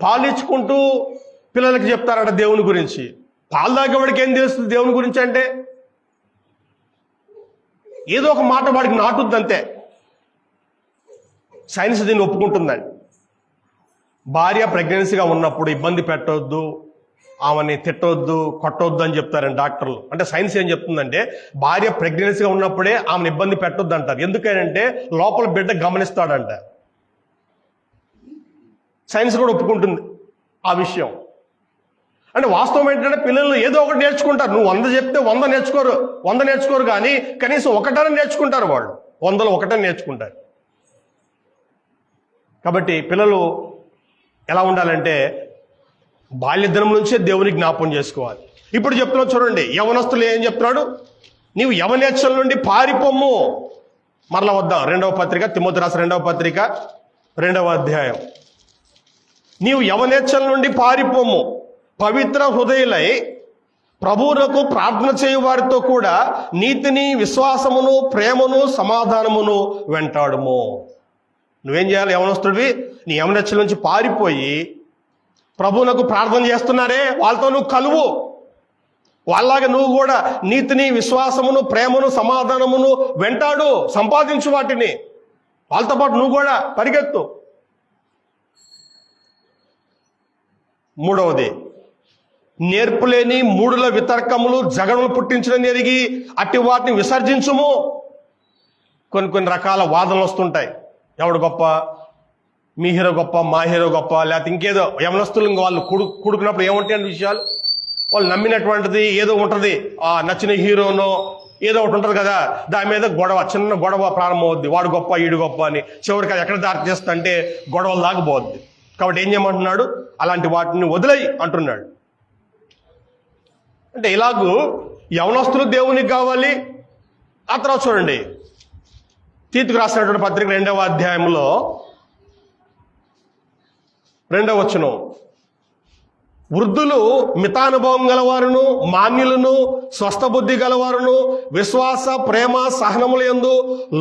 పాలించుకుంటూ పిల్లలకి చెప్తారట దేవుని గురించి. పాలు తాగేవాడికి ఏం తెలుస్తుంది దేవుని గురించి అంటే? ఏదో ఒక మాట వాడికి నాటుద్ది అంతే. సైన్స్ దీన్ని ఒప్పుకుంటుందండి. భార్య ప్రెగ్నెన్సీగా ఉన్నప్పుడు ఇబ్బంది పెట్టవద్దు, ఆమెని తిట్టవద్దు, కొట్టవద్దు అని చెప్తారండి డాక్టర్లు. అంటే సైన్స్ ఏం చెప్తుందంటే భార్య ప్రెగ్నెన్సీగా ఉన్నప్పుడే ఆమెను ఇబ్బంది పెట్టొద్దు అంటారు. ఎందుకంటే లోపల బిడ్డ గమనిస్తాడంట. సైన్స్ కూడా ఒప్పుకుంటుంది ఆ విషయం. అంటే వాస్తవం ఏంటంటే పిల్లలు ఏదో ఒకటి నేర్చుకుంటారు. నువ్వు 100 చెప్తే 100 నేర్చుకోరు కానీ కనీసం ఒకటనే నేర్చుకుంటారు. వాళ్ళు 100లో ఒకటనే నేర్చుకుంటారు. కాబట్టి పిల్లలు ఎలా ఉండాలంటే బాల్యదినం నుంచే దేవుని జ్ఞాపం చేసుకోవాలి. ఇప్పుడు చెప్తున్నాడు చూడండి, యవనస్తులు ఏం చెప్తున్నాడు? నీవు యవనేచ్ఛల నుండి పారిపోము. మరలా వద్దాం 2వ పత్రిక, తిమోతి రాసిన 2వ పత్రిక 2వ అధ్యాయం. నీవు యవనేచ్ఛల నుండి పారిపోము, పవిత్ర హృదయులై ప్రభువునకు ప్రార్థన చేయు వారితో కూడా నీతిని, విశ్వాసమును, ప్రేమను, సమాధానమును వెంటాడుము. నువ్వేం చేయాలి? యవనస్తుడివి, నీ యవనెచ్చల నుంచి పారిపోయి ప్రభువునకు ప్రార్థన చేస్తున్నారే వాళ్ళతో నువ్వు కలువు. వాళ్ళలాగా నువ్వు కూడా నీతిని, విశ్వాసమును, ప్రేమను, సమాధానమును వెంటాడు, సంపాదించు వాటిని. వాళ్ళతో పాటు నువ్వు కూడా పరిగెత్తు. 3వది, నేర్పులేని మూడుల వితర్కములు జగడములు పుట్టించడం ఎరిగి అట్టి వాటిని విసర్జించుము. కొన్ని రకాల వాదనలు వస్తుంటాయి. ఎవడు గొప్ప, మీ హీరో గొప్ప, మా హీరో గొప్ప, లేకపోతే ఇంకేదో. యవనస్తులు వాళ్ళు కూడుకున్నప్పుడు ఏముంటాయి విషయాలు, వాళ్ళు నమ్మినటువంటిది ఏదో ఉంటుంది, ఆ నచ్చిన హీరోనో ఏదో ఒకటి ఉంటుంది కదా, దాని మీద చిన్న గొడవ ప్రారంభమవుద్ది. వాడు గొప్ప, ఈడు గొప్ప అని. చివరికి అది ఎక్కడ దారి చేస్తుంటే గొడవలు దాకపోద్ది. కాబట్టి ఏం చేయమంటున్నాడు? అలాంటి వాటిని వదిలేయి అంటున్నాడు. అంటే ఇలాగూ యవనస్తులు దేవునికి కావాలి. ఆ తర్వాత చూడండి, తీతుకు రాసినటువంటి పత్రిక 2వ అధ్యాయంలో 2వ వచనం, వృద్ధులు మితానుభవం గలవారును, మాన్యులను, స్వస్థ బుద్ధి గలవారును, విశ్వాస, ప్రేమ, సహనముల యందు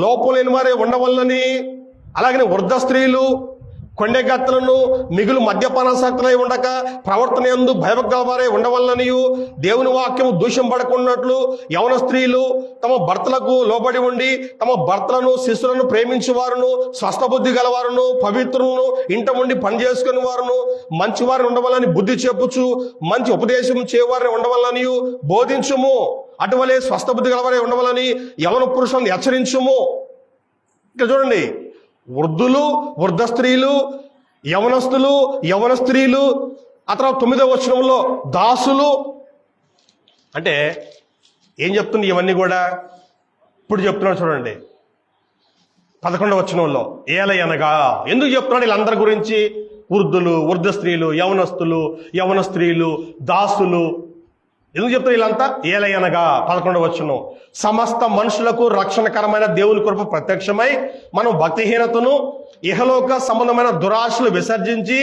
లోపలేని వారే ఉండవల్లని. అలాగనే వృద్ధ స్త్రీలు కొండెగత్తలను మిగులు మద్యపానాసక్తులై ఉండక ప్రవర్తన యందు భయభక్తి గలవారే ఉండవలననియు, దేవుని వాక్యము దూషం పడకున్నట్లు యవన స్త్రీలు తమ భర్తలకు లోబడి ఉండి తమ భర్తలను, శిశులను ప్రేమించేవారును, స్వస్థబుద్ధి గలవారును, పవిత్రులను, ఇంట ఉండి పని చేసుకుని వారును, మంచి వారిని ఉండవలని బుద్ధి చెప్పుచు మంచి ఉపదేశం చేయవారిని ఉండవలనియు బోధించుము. అటువలే స్వస్థబుద్ధి గలవారే ఉండవలని యవన పురుషులను హెచ్చరించుము. ఇక్కడ చూడండి, వృద్ధులు, వృద్ధ స్త్రీలు, యవనస్తులు, యవన స్త్రీలు. ఆ తర్వాత 9వ వచనంలో దాసులు. అంటే ఏం చెప్తుంది ఇవన్నీ కూడా? ఇప్పుడు చెప్తున్నాడు చూడండి 11వ వచనంలో, ఏలయనగా. ఎందుకు చెప్తున్నాడు వీళ్ళందరి గురించి? వృద్ధులు, వృద్ధ స్త్రీలు, యవనస్తులు, యవన స్త్రీలు, దాసులు. ఎందుకు చెప్తారు వీళ్ళంతా? ఏలయనగా 11వ వచనం, సమస్త మనుషులకు రక్షణకరమైన దేవుని కృప ప్రత్యక్షమై మనం భక్తిహీనతను ఇహలోక సంబంధమైన దురాశలు విసర్జించి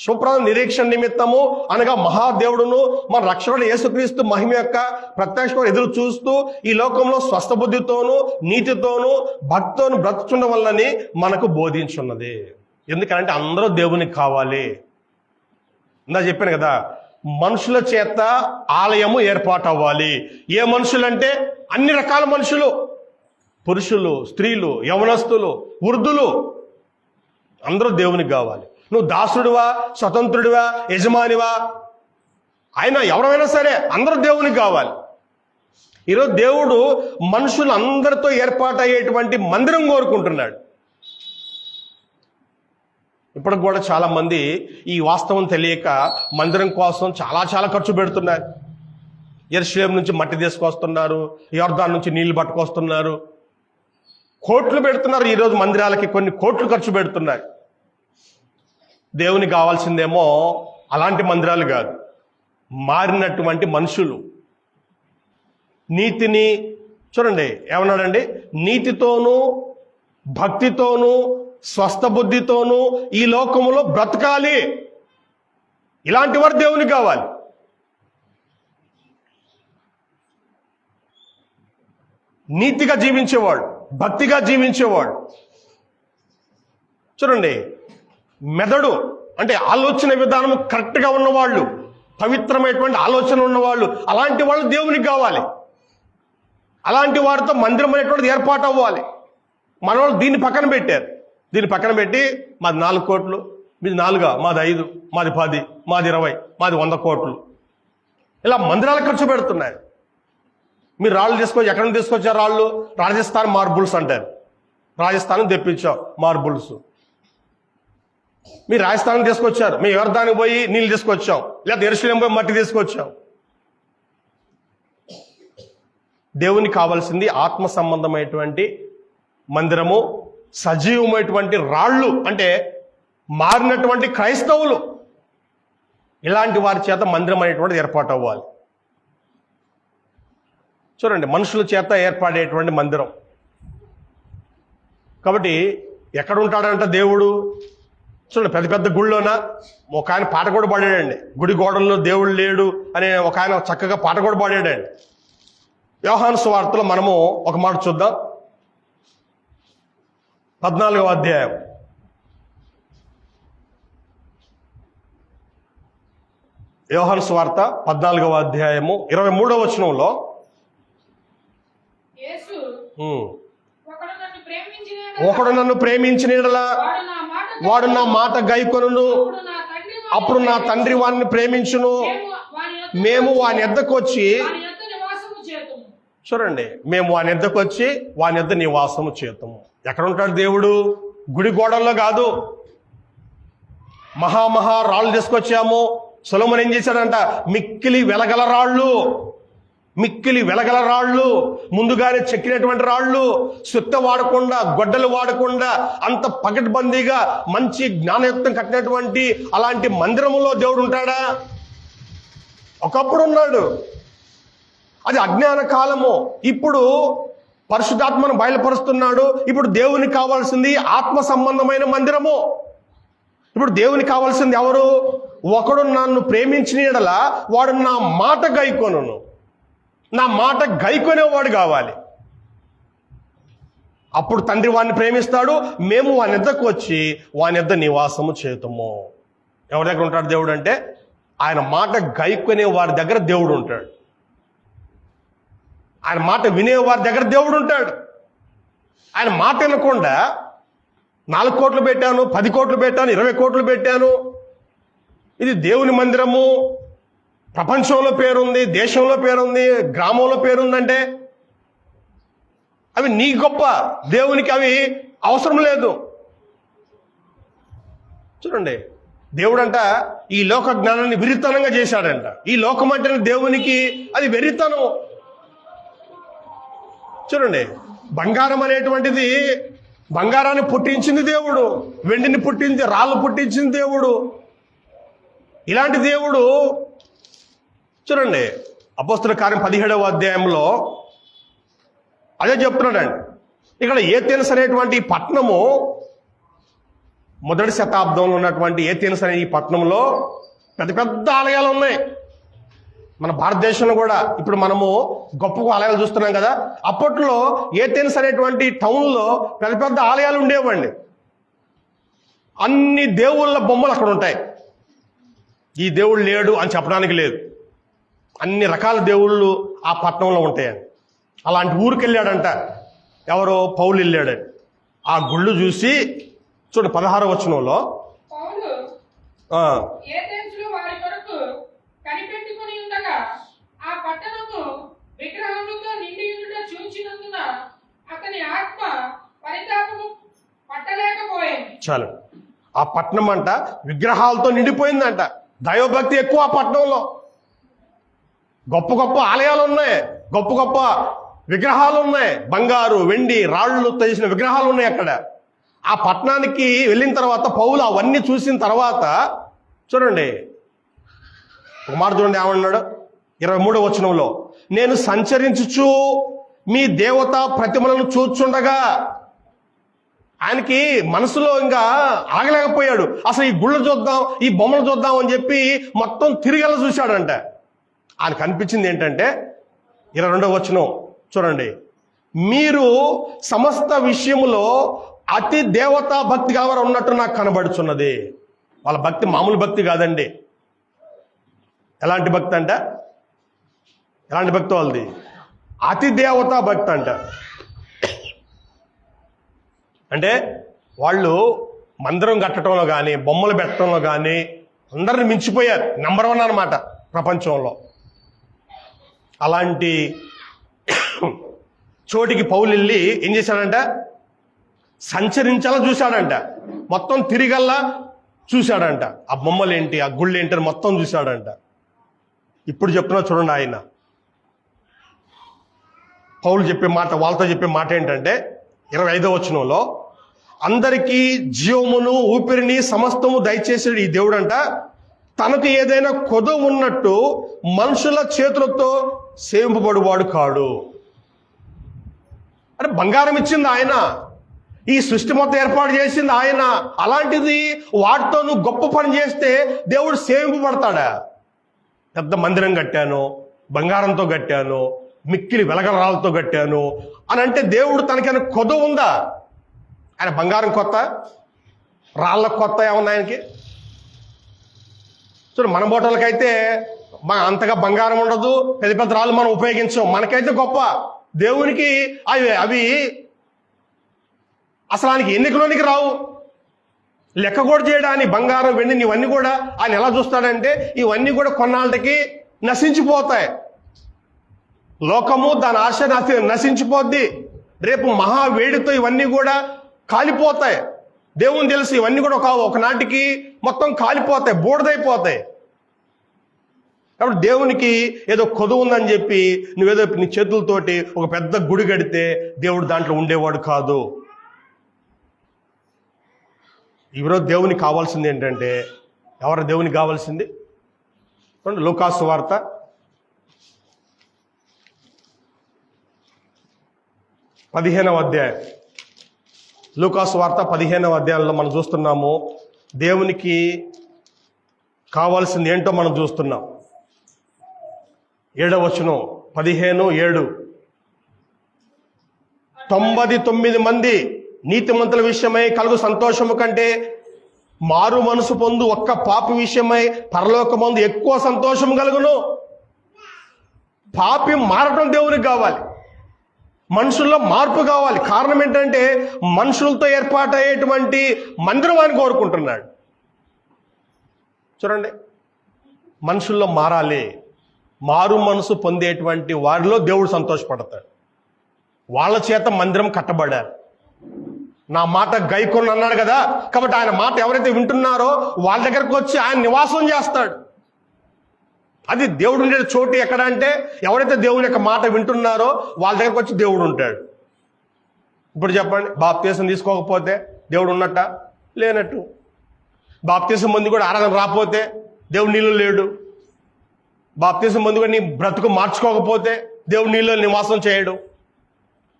శుభ్ర నిరీక్షణ నిమిత్తము అనగా మహాదేవుడును మన రక్షకుడు యేసుక్రీస్తు మహిమ యొక్క ప్రత్యక్ష ఎదురు చూస్తూ ఈ లోకంలో స్వస్థ బుద్ధితోనూ నీతితోనూ భక్తితోనూ బ్రతుకున్న వల్లని మనకు బోధించున్నది. ఎందుకంటే అందరూ దేవునికి కావాలి. ఇందా చెప్పాను కదా, మనుషుల చేత ఆలయము ఏర్పాటు అవ్వాలి. ఏ మనుషులంటే అన్ని రకాల మనుషులు, పురుషులు, స్త్రీలు, యవనస్తులు, వృద్ధులు, అందరూ దేవునికి కావాలి. నువ్వు దాసుడివా, స్వతంత్రుడివా, యజమానివా, ఆయన ఎవరైనా సరే అందరూ దేవునికి కావాలి. ఈరోజు దేవుడు మనుషులందరితో ఏర్పాటయ్యేటువంటి మందిరం కోరుకుంటున్నాడు. ఇప్పటికి కూడా చాలా మంది ఈ వాస్తవం తెలియక మందిరం కోసం చాలా ఖర్చు పెడుతున్నారు. యెరూషలేము నుంచి మట్టి తీసుకొస్తున్నారు, యొర్దాను నుంచి నీళ్లు పట్టుకొస్తున్నారు, కోట్లు పెడుతున్నారు. ఈరోజు మందిరాలకి కొన్ని కోట్లు ఖర్చు పెడుతున్నారు. దేవునికి కావాల్సిందేమో అలాంటి మందిరాలు కాదు, మారినటువంటి మనుషులు. నీతిని చూడండి, ఏమన్నాడండి, నీతితోనూ భక్తితోనూ స్వస్థ బుద్ధితోనూ ఈ లోకములో బ్రతకాలి. ఇలాంటి వారు దేవునికి కావాలి. నీతిగా జీవించేవాడు, భక్తిగా జీవించేవాడు. చూడండి, మెదడు అంటే ఆలోచన విధానం కరెక్ట్గా ఉన్నవాళ్ళు, పవిత్రమైనటువంటి ఆలోచన ఉన్నవాళ్ళు, అలాంటి వాళ్ళు దేవునికి కావాలి. అలాంటి వారితో మందిరం అనేటువంటిది ఏర్పాటు అవ్వాలి. మన వాళ్ళు దీన్ని పక్కన పెట్టారు. దీన్ని పక్కన పెట్టి మాది 4 కోట్లు, మీది 4, మాది 5, మాది 10, మాది 20, మాది 100 కోట్లు, ఇలా మందిరాలకు ఖర్చు పెడుతున్నారు. మీరు రాళ్ళు తీసుకొచ్చి ఎక్కడ నుంచి తీసుకొచ్చారు? రాళ్ళు రాజస్థాన్ మార్బుల్స్ అంటారు. రాజస్థాన్ తెప్పించాం మార్బుల్స్. మీరు రాజస్థాన్ తీసుకొచ్చారు, మేము యొర్దానికి పోయి నీళ్ళు తీసుకొచ్చాం, లేదా యెరూషలేము పోయి మట్టి తీసుకొచ్చాం. దేవునికి కావాల్సింది ఆత్మ సంబంధమైనటువంటి మందిరము, సజీవమైనటువంటి రాళ్ళు అంటే మారినటువంటి క్రైస్తవులు. ఇలాంటి వారి చేత మందిరం అనేటువంటిది ఏర్పాటు అవ్వాలి. చూడండి, మనుషుల చేత ఏర్పడేటువంటి మందిరం. కాబట్టి ఎక్కడ ఉంటాడంట దేవుడు? చూడండి, పెద్ద పెద్ద గుళ్ళోన ఒక ఆయన పాట కూడా పాడాడండి. గుడి గోడల్లో దేవుడు లేడు అనే ఒక ఆయన చక్కగా పాట కూడా పాడాడండి. యోహాను సువార్తలో మనము ఒక మాట చూద్దాం. 14వ అధ్యాయం. యోహాను సువార్త 14వ అధ్యాయము 23వ వచనంలో, ఒకడు నన్ను ప్రేమించిన యెడల వాడు నా మాట గైకొనును, అప్పుడు నా తండ్రి వారిని ప్రేమించును, మేము వాని యొద్దకు వచ్చి, చూడండి, మేము వాని యొద్దకు వచ్చి వాని యొద్ద నివాసము చేతుము. ఎక్కడ ఉంటాడు దేవుడు? గుడి గోడల్లో కాదు. మహా రాళ్ళు తీసుకొచ్చాము. సొలొమోను ఏం చేశాడంట? మిక్కిలి వెలగల రాళ్ళు, ముందుగానే చెక్కినటువంటి రాళ్ళు, సుత్త వాడకుండా, గొడ్డలు వాడకుండా, అంత పకడ్బందీగా మంచి జ్ఞానయుక్తం కట్టినటువంటి అలాంటి మందిరములో దేవుడు ఉంటాడా? ఒకప్పుడు ఉన్నాడు. అది అజ్ఞాన కాలము. ఇప్పుడు పరిశుద్ధాత్మను బయలుపరుస్తున్నాడు. ఇప్పుడు దేవునికి కావాల్సింది ఆత్మ సంబంధమైన మందిరము. ఇప్పుడు దేవునికి కావాల్సింది ఎవరు? ఒకడు నన్ను ప్రేమించిన యెడల వాడు నా మాట గైకొనును. నా మాట గైకొనేవాడు కావాలి. అప్పుడు తండ్రి వాడిని ప్రేమిస్తాడు, మేము వాని యొద్దకు వచ్చి వాని యొద్ద నివాసము చేతుము. ఎవరి దగ్గర ఉంటాడు దేవుడు అంటే? ఆయన మాట గైకొనే వారి దగ్గర దేవుడు ఉంటాడు. ఆయన మాట వినే వారి దగ్గర దేవుడు ఉంటాడు. ఆయన మాట వినకుండా 4 కోట్లు పెట్టాను, 10 కోట్లు పెట్టాను, 20 కోట్లు పెట్టాను, ఇది దేవుని మందిరము, ప్రపంచంలో పేరుంది, దేశంలో పేరుంది, గ్రామంలో పేరుందంటే అవి నీ గొప్ప, దేవునికి అవి అవసరం లేదు. చూడండి, దేవుడంట ఈ లోక జ్ఞానాన్ని వెరితనంగా చేశాడంట. ఈ లోకం అంటే దేవునికి అది వెరితనం. చూడండి, బంగారం అనేటువంటిది, బంగారాన్ని పుట్టించింది దేవుడు, వెండిని పుట్టించి రాళ్ళు పుట్టించింది దేవుడు. ఇలాంటి దేవుడు చూడండి, అపోస్తల కార్యం 17వ అధ్యాయంలో అదే చెప్తున్నాడండి. ఇక్కడ ఏథెన్స్ అనేటువంటి పట్టణము మొదటి శతాబ్దంలో ఉన్నటువంటి ఏథెన్స్ అనే ఈ పట్టణంలో పెద్ద పెద్ద ఆలయాలు ఉన్నాయి. మన భారతదేశంలో కూడా ఇప్పుడు మనము గొప్ప ఆలయాలు చూస్తున్నాం కదా. అప్పట్లో ఏథెన్స్ అనేటువంటి టౌన్లో పెద్ద పెద్ద ఆలయాలు ఉండేవండి. అన్ని దేవుళ్ళ బొమ్మలు అక్కడ ఉంటాయి. ఈ దేవుడు లేడు అని చెప్పడానికి లేదు. అన్ని రకాల దేవుళ్ళు ఆ పట్టణంలో ఉంటాయని. అలాంటి ఊరికి వెళ్ళాడంట ఎవరో పౌలు వెళ్ళాడు. ఆ గుళ్ళు చూసి చూడండి 16వ వచనంలో, వారి కొరకు కనిపెట్టుకొని ఉండగా ఆ పట్టణము విగ్రహములతో నిండి ఉండుట చూచినందున అతని ఆత్మ పరితాపము పట్టలేకపోయింది. చాలు. ఆ పట్టణం అంట విగ్రహాలతో నిండిపోయిందంట. దైవభక్తి ఎక్కువ ఆ పట్టణంలో. గొప్ప గొప్ప ఆలయాలు ఉన్నాయి, గొప్ప గొప్ప విగ్రహాలు ఉన్నాయి. బంగారు వెండి రాళ్లతో చేసిన విగ్రహాలు ఉన్నాయి అక్కడ. ఆ పట్టణానికి వెళ్ళిన తర్వాత పౌలు అవన్నీ చూసిన తర్వాత చూడండి ఒక మాట చూడండి ఏమన్నాడు 23వ వచనంలో, నేను సంచరించుచు మీ దేవతా ప్రతిమలను చూచుండగా. ఆయనకి మనసులో ఇంకా ఆగలేకపోయాడు. అసలు ఈ గుళ్ళు చూద్దాం, ఈ బొమ్మలు చూద్దాం అని చెప్పి మొత్తం తిరిగేలా చూశాడంట. ఆయనకు అనిపించింది ఏంటంటే 22వ వచనం చూడండి, మీరు సమస్త విషయములో అతి దేవతా భక్తి గలవారు ఉన్నట్టు నాకు కనబడుచున్నది. వాళ్ళ భక్తి మామూలు భక్తి కాదండి. ఎలాంటి భక్తి అంట? ఎలాంటి భక్తి వాళ్ళది? అతి దేవతా భక్తి అంట. అంటే వాళ్ళు మందిరం కట్టడంలో కానీ బొమ్మలు పెట్టడంలో కానీ అందరిని మించిపోయారు. నెంబర్ 1 అన్నమాట ప్రపంచంలో. అలాంటి చోటికి పౌలు వెళ్ళి ఏం చేశాడంట? సంచరించాలని చూశాడంట. మొత్తం తిరిగల్లా చూశాడంట. ఆ బొమ్మలేంటి, ఆ గుళ్ళు ఏంటి అని మొత్తం చూశాడంట. ఇప్పుడు చెప్తున్నా చూడండి, ఆయన పౌలు చెప్పే మాట, వాళ్ళతో చెప్పే మాట ఏంటంటే 25వ వచనంలో, అందరికీ జీవమును ఊపిరిని సమస్తము దయచేసాడు ఈ దేవుడంట. తనకు ఏదైనా కొదువు ఉన్నట్టు మనుషుల చేతులతో సేవింపబడువాడు కాడు. అంటే బంగారం ఇచ్చింది ఆయన, ఈ సృష్టి మొత్తం ఏర్పాటు చేసింది ఆయన. అలాంటిది వాటితో నువ్వు గొప్ప పని చేస్తే దేవుడు సేవింపబడతాడా? పెద్ద మందిరం కట్టాను, బంగారంతో కట్టాను, మిక్కిలి వెలగలరాలతో కట్టాను అని అంటే దేవుడు తనకైనా కొదువు ఉందా? ఆయన బంగారం కొత్త, రాళ్ళ కొత్త ఏమన్నా ఆయనకి? చూడు, మన బోటలకైతే అంతగా బంగారం ఉండదు, పెద్ద పెద్ద రాళ్ళు మనం ఉపయోగించాం, మనకైతే గొప్ప. దేవునికి అవి అసలు ఆయనకి ఎన్నికలోనికి రావు, లెక్క కూడా చేయడానికి. బంగారం వెండి ఇవన్నీ కూడా ఆయన ఎలా చూస్తాడంటే ఇవన్నీ కూడా కొన్నాళ్ళకి నశించిపోతాయి. లోకము దాని ఆశ నశించిపోద్ది. రేపు మహావేడితో ఇవన్నీ కూడా కాలిపోతాయి. దేవుని తెలుసు ఇవన్నీ కూడా ఒకనాటికి మొత్తం కాలిపోతాయి, బూడిదైపోతాయి. కాబట్టి దేవునికి ఏదో కొదువు ఉందని చెప్పి నువ్వేదో నీ చేతులతోటి ఒక పెద్ద గుడి కడితే దేవుడు దాంట్లో ఉండేవాడు కాదు. ఈరోజు దేవునికి కావాల్సింది ఏంటంటే, ఎవరు దేవునికి కావాల్సింది? లూకాసు వార్త 15వ అధ్యాయం. లూకాసు వార్త 15వ అధ్యాయంలో మనం చూస్తున్నాము దేవునికి కావాల్సింది ఏంటో మనం చూస్తున్నాం. 7వ వచనం 15:7, 99 మంది నీతిమంతుల విషయమై కలుగు సంతోషము కంటే మారు మనసు పొందు ఒక్క పాపి విషయమై పరలోకమందు ఎక్కువ సంతోషం కలుగును. పాపి మారటం దేవునికి కావాలి, మనుషుల్లో మార్పు కావాలి. కారణం ఏంటంటే మనుషులతో ఏర్పాటయ్యేటువంటి మందిరం అని కోరుకుంటున్నాడు. చూడండి, మనుషుల్లో మారాలి. మారు మనసు పొందేటువంటి వారిలో దేవుడు సంతోషపడతాడు. వాళ్ళ చేత మందిరం కట్టబడాలి. నా మాట గైకొని అన్నాడు కదా, కాబట్టి ఆయన మాట ఎవరైతే వింటున్నారో వాళ్ళ దగ్గరకు వచ్చి ఆయన నివాసం చేస్తాడు. అది దేవుడు ఉండే చోటు ఎక్కడ అంటే, ఎవరైతే దేవుని యొక్క మాట వింటున్నారో వాళ్ళ దగ్గరకు వచ్చి దేవుడు ఉంటాడు. ఇప్పుడు చెప్పండి, బాప్తీసం తీసుకోకపోతే దేవుడు ఉన్నట్ట? లేనట్టు. బాప్తీసం మంది కూడా ఆరాధన రాకపోతే దేవుడు నీళ్ళు లేడు. బాప్తీసం మంది కూడా నీ బ్రతుకు మార్చుకోకపోతే దేవుడు నీళ్ళు నివాసం చేయడు.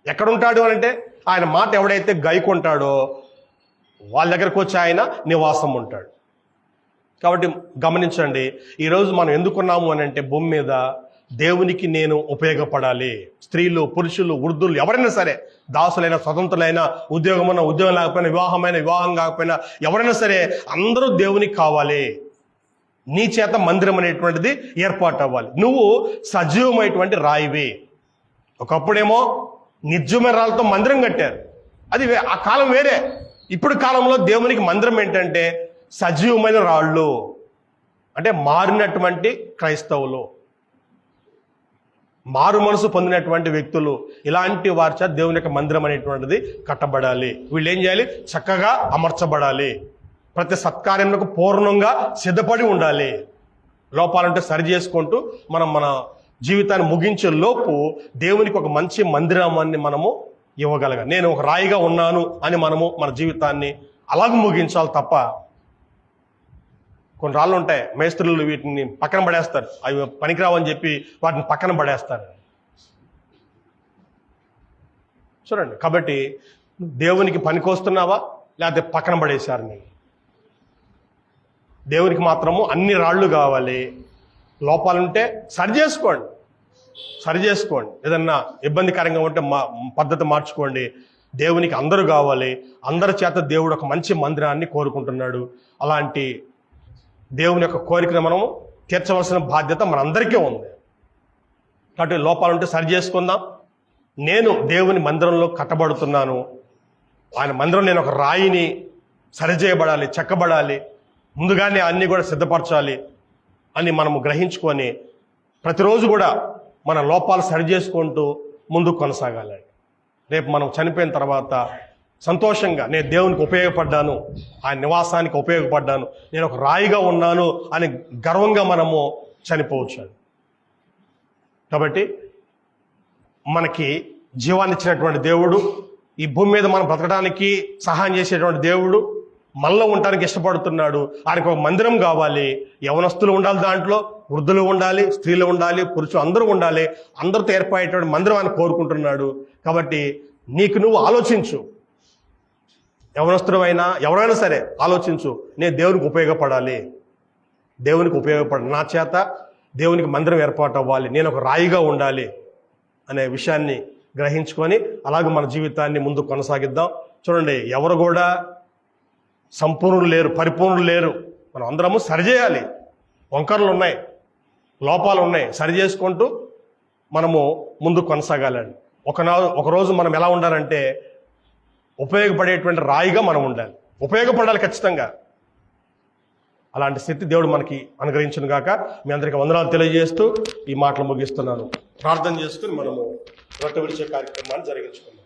ఎక్కడుంటాడు అని అంటే, ఆయన మాట ఎవడైతే గైకొంటాడో వాళ్ళ దగ్గరకు వచ్చి ఆయన నివాసం ఉంటాడు. కాబట్టి గమనించండి, ఈరోజు మనం ఎందుకున్నాము అని అంటే భూమి మీద దేవునికి నేను ఉపయోగపడాలి. స్త్రీలు, పురుషులు, వృద్ధులు ఎవరైనా సరే, దాసులైన, స్వతంత్రులైన, ఉద్యోగం లేకపోయినా, వివాహం కాకపోయినా ఎవరైనా సరే అందరూ దేవునికి కావాలి. నీ చేత మందిరం అనేటువంటిది ఏర్పాటు అవ్వాలి. నువ్వు సజీవమైనటువంటి రాయివి. ఒకప్పుడేమో నిర్జీవమైన రాళ్ళతో మందిరం కట్టారు, అది ఆ కాలం వేరే. ఇప్పుడు కాలంలో దేవునికి మందిరం ఏంటంటే సజీవమైన రాళ్ళు, అంటే మారినటువంటి క్రైస్తవులు, మారు మనసు పొందినటువంటి వ్యక్తులు, ఇలాంటి వారి చేత దేవుని యొక్క మందిరం అనేటువంటిది కట్టబడాలి. వీళ్ళు ఏం చేయాలి? చక్కగా అమర్చబడాలి. ప్రతి సత్కార్యములకు పూర్ణంగా సిద్ధపడి ఉండాలి. లోపాలంటే సరి చేసుకుంటూ మన జీవితాన్ని ముగించే లోపు దేవునికి ఒక మంచి మందిరాన్ని మనము ఇవ్వగలగాలి. నేను ఒక రాయిగా ఉన్నాను అని మనము మన జీవితాన్ని అలాగ ముగించాలి తప్ప, కొన్ని రాళ్ళు ఉంటాయి, మేస్త్రులు వీటిని పక్కన పడేస్తారు, అవి పనికిరావని చెప్పి వాటిని పక్కన పడేస్తారు. చూడండి, కాబట్టి దేవునికి పనికొస్తున్నావా లేకపోతే పక్కన పడేశారు? నేను దేవునికి మాత్రము అన్ని రాళ్ళు కావాలి. లోపాలుంటే సరి చేసుకోండి. ఏదన్నా ఇబ్బందికరంగా ఉంటే పద్ధతి మార్చుకోండి. దేవునికి అందరూ కావాలి. అందరి చేత దేవుడు ఒక మంచి మందిరాన్ని కోరుకుంటున్నాడు. అలాంటి దేవుని యొక్క కోరికను మనము తీర్చవలసిన బాధ్యత మనందరికీ ఉంది. కాబట్టి లోపాలుంటే సరి చేసుకుందాం. నేను దేవుని మందిరంలో కట్టబడుతున్నాను, ఆయన మందిరం నేను ఒక రాయిని, సరిచేయబడాలి, చెక్కబడాలి, ముందుగానే అన్నీ కూడా సిద్ధపరచాలి అని మనము గ్రహించుకొని ప్రతిరోజు కూడా మన లోపాలు సరి చేసుకుంటూ ముందుకు కొనసాగాలి. రేపు మనం చనిపోయిన తర్వాత సంతోషంగా నేను దేవునికి ఉపయోగపడ్డాను, ఆయన నివాసానికి ఉపయోగపడ్డాను, నేను ఒక రాయిగా ఉన్నాను అని గర్వంగా మనము చనిపోవచ్చు. కాబట్టి మనకి జీవాన్ని ఇచ్చినటువంటి దేవుడు, ఈ భూమి మీద మనం బ్రతకడానికి సహాయం చేసేటువంటి దేవుడు, మనలో ఉండటానికి ఇష్టపడుతున్నాడు. ఆయనకు ఒక మందిరం కావాలి. యవనస్తులు ఉండాలి, దాంట్లో వృద్ధులు ఉండాలి, స్త్రీలు ఉండాలి, పురుషులు అందరూ ఉండాలి. అందరితో ఏర్పడేటువంటి మందిరం ఆయన కోరుకుంటున్నాడు. కాబట్టి నీకు నువ్వు ఆలోచించు, యవనస్తుడు అయినా ఎవరైనా సరే ఆలోచించు, నేను దేవునికి ఉపయోగపడాలి, నా చేత దేవునికి మందిరం ఏర్పాటు అవ్వాలి, నేను ఒక రాయిగా ఉండాలి అనే విషయాన్ని గ్రహించుకొని అలాగే మన జీవితాన్ని ముందు కొనసాగిద్దాం. చూడండి, ఎవరు కూడా సంపూర్ణులు లేరు, పరిపూర్ణులు లేరు. మనం అందరము సరిచేయాలి. వంకరలు ఉన్నాయి, లోపాలు ఉన్నాయి, సరి చేసుకుంటూ మనము ముందు కొనసాగాలండి. ఒకరోజు మనం ఎలా ఉండాలంటే ఉపయోగపడేటువంటి రాయిగా మనం ఉండాలి, ఉపయోగపడాలి ఖచ్చితంగా. అలాంటి స్థితి దేవుడు మనకి అనుగ్రహించును గాక. మీ అందరికీ వందనాలు తెలియజేస్తూ ఈ మాటలు ముగిస్తున్నాను. ప్రార్థన చేసుకుని మనము రొట్టె విడిచే కార్యక్రమాన్ని జరిగించుకుందాం.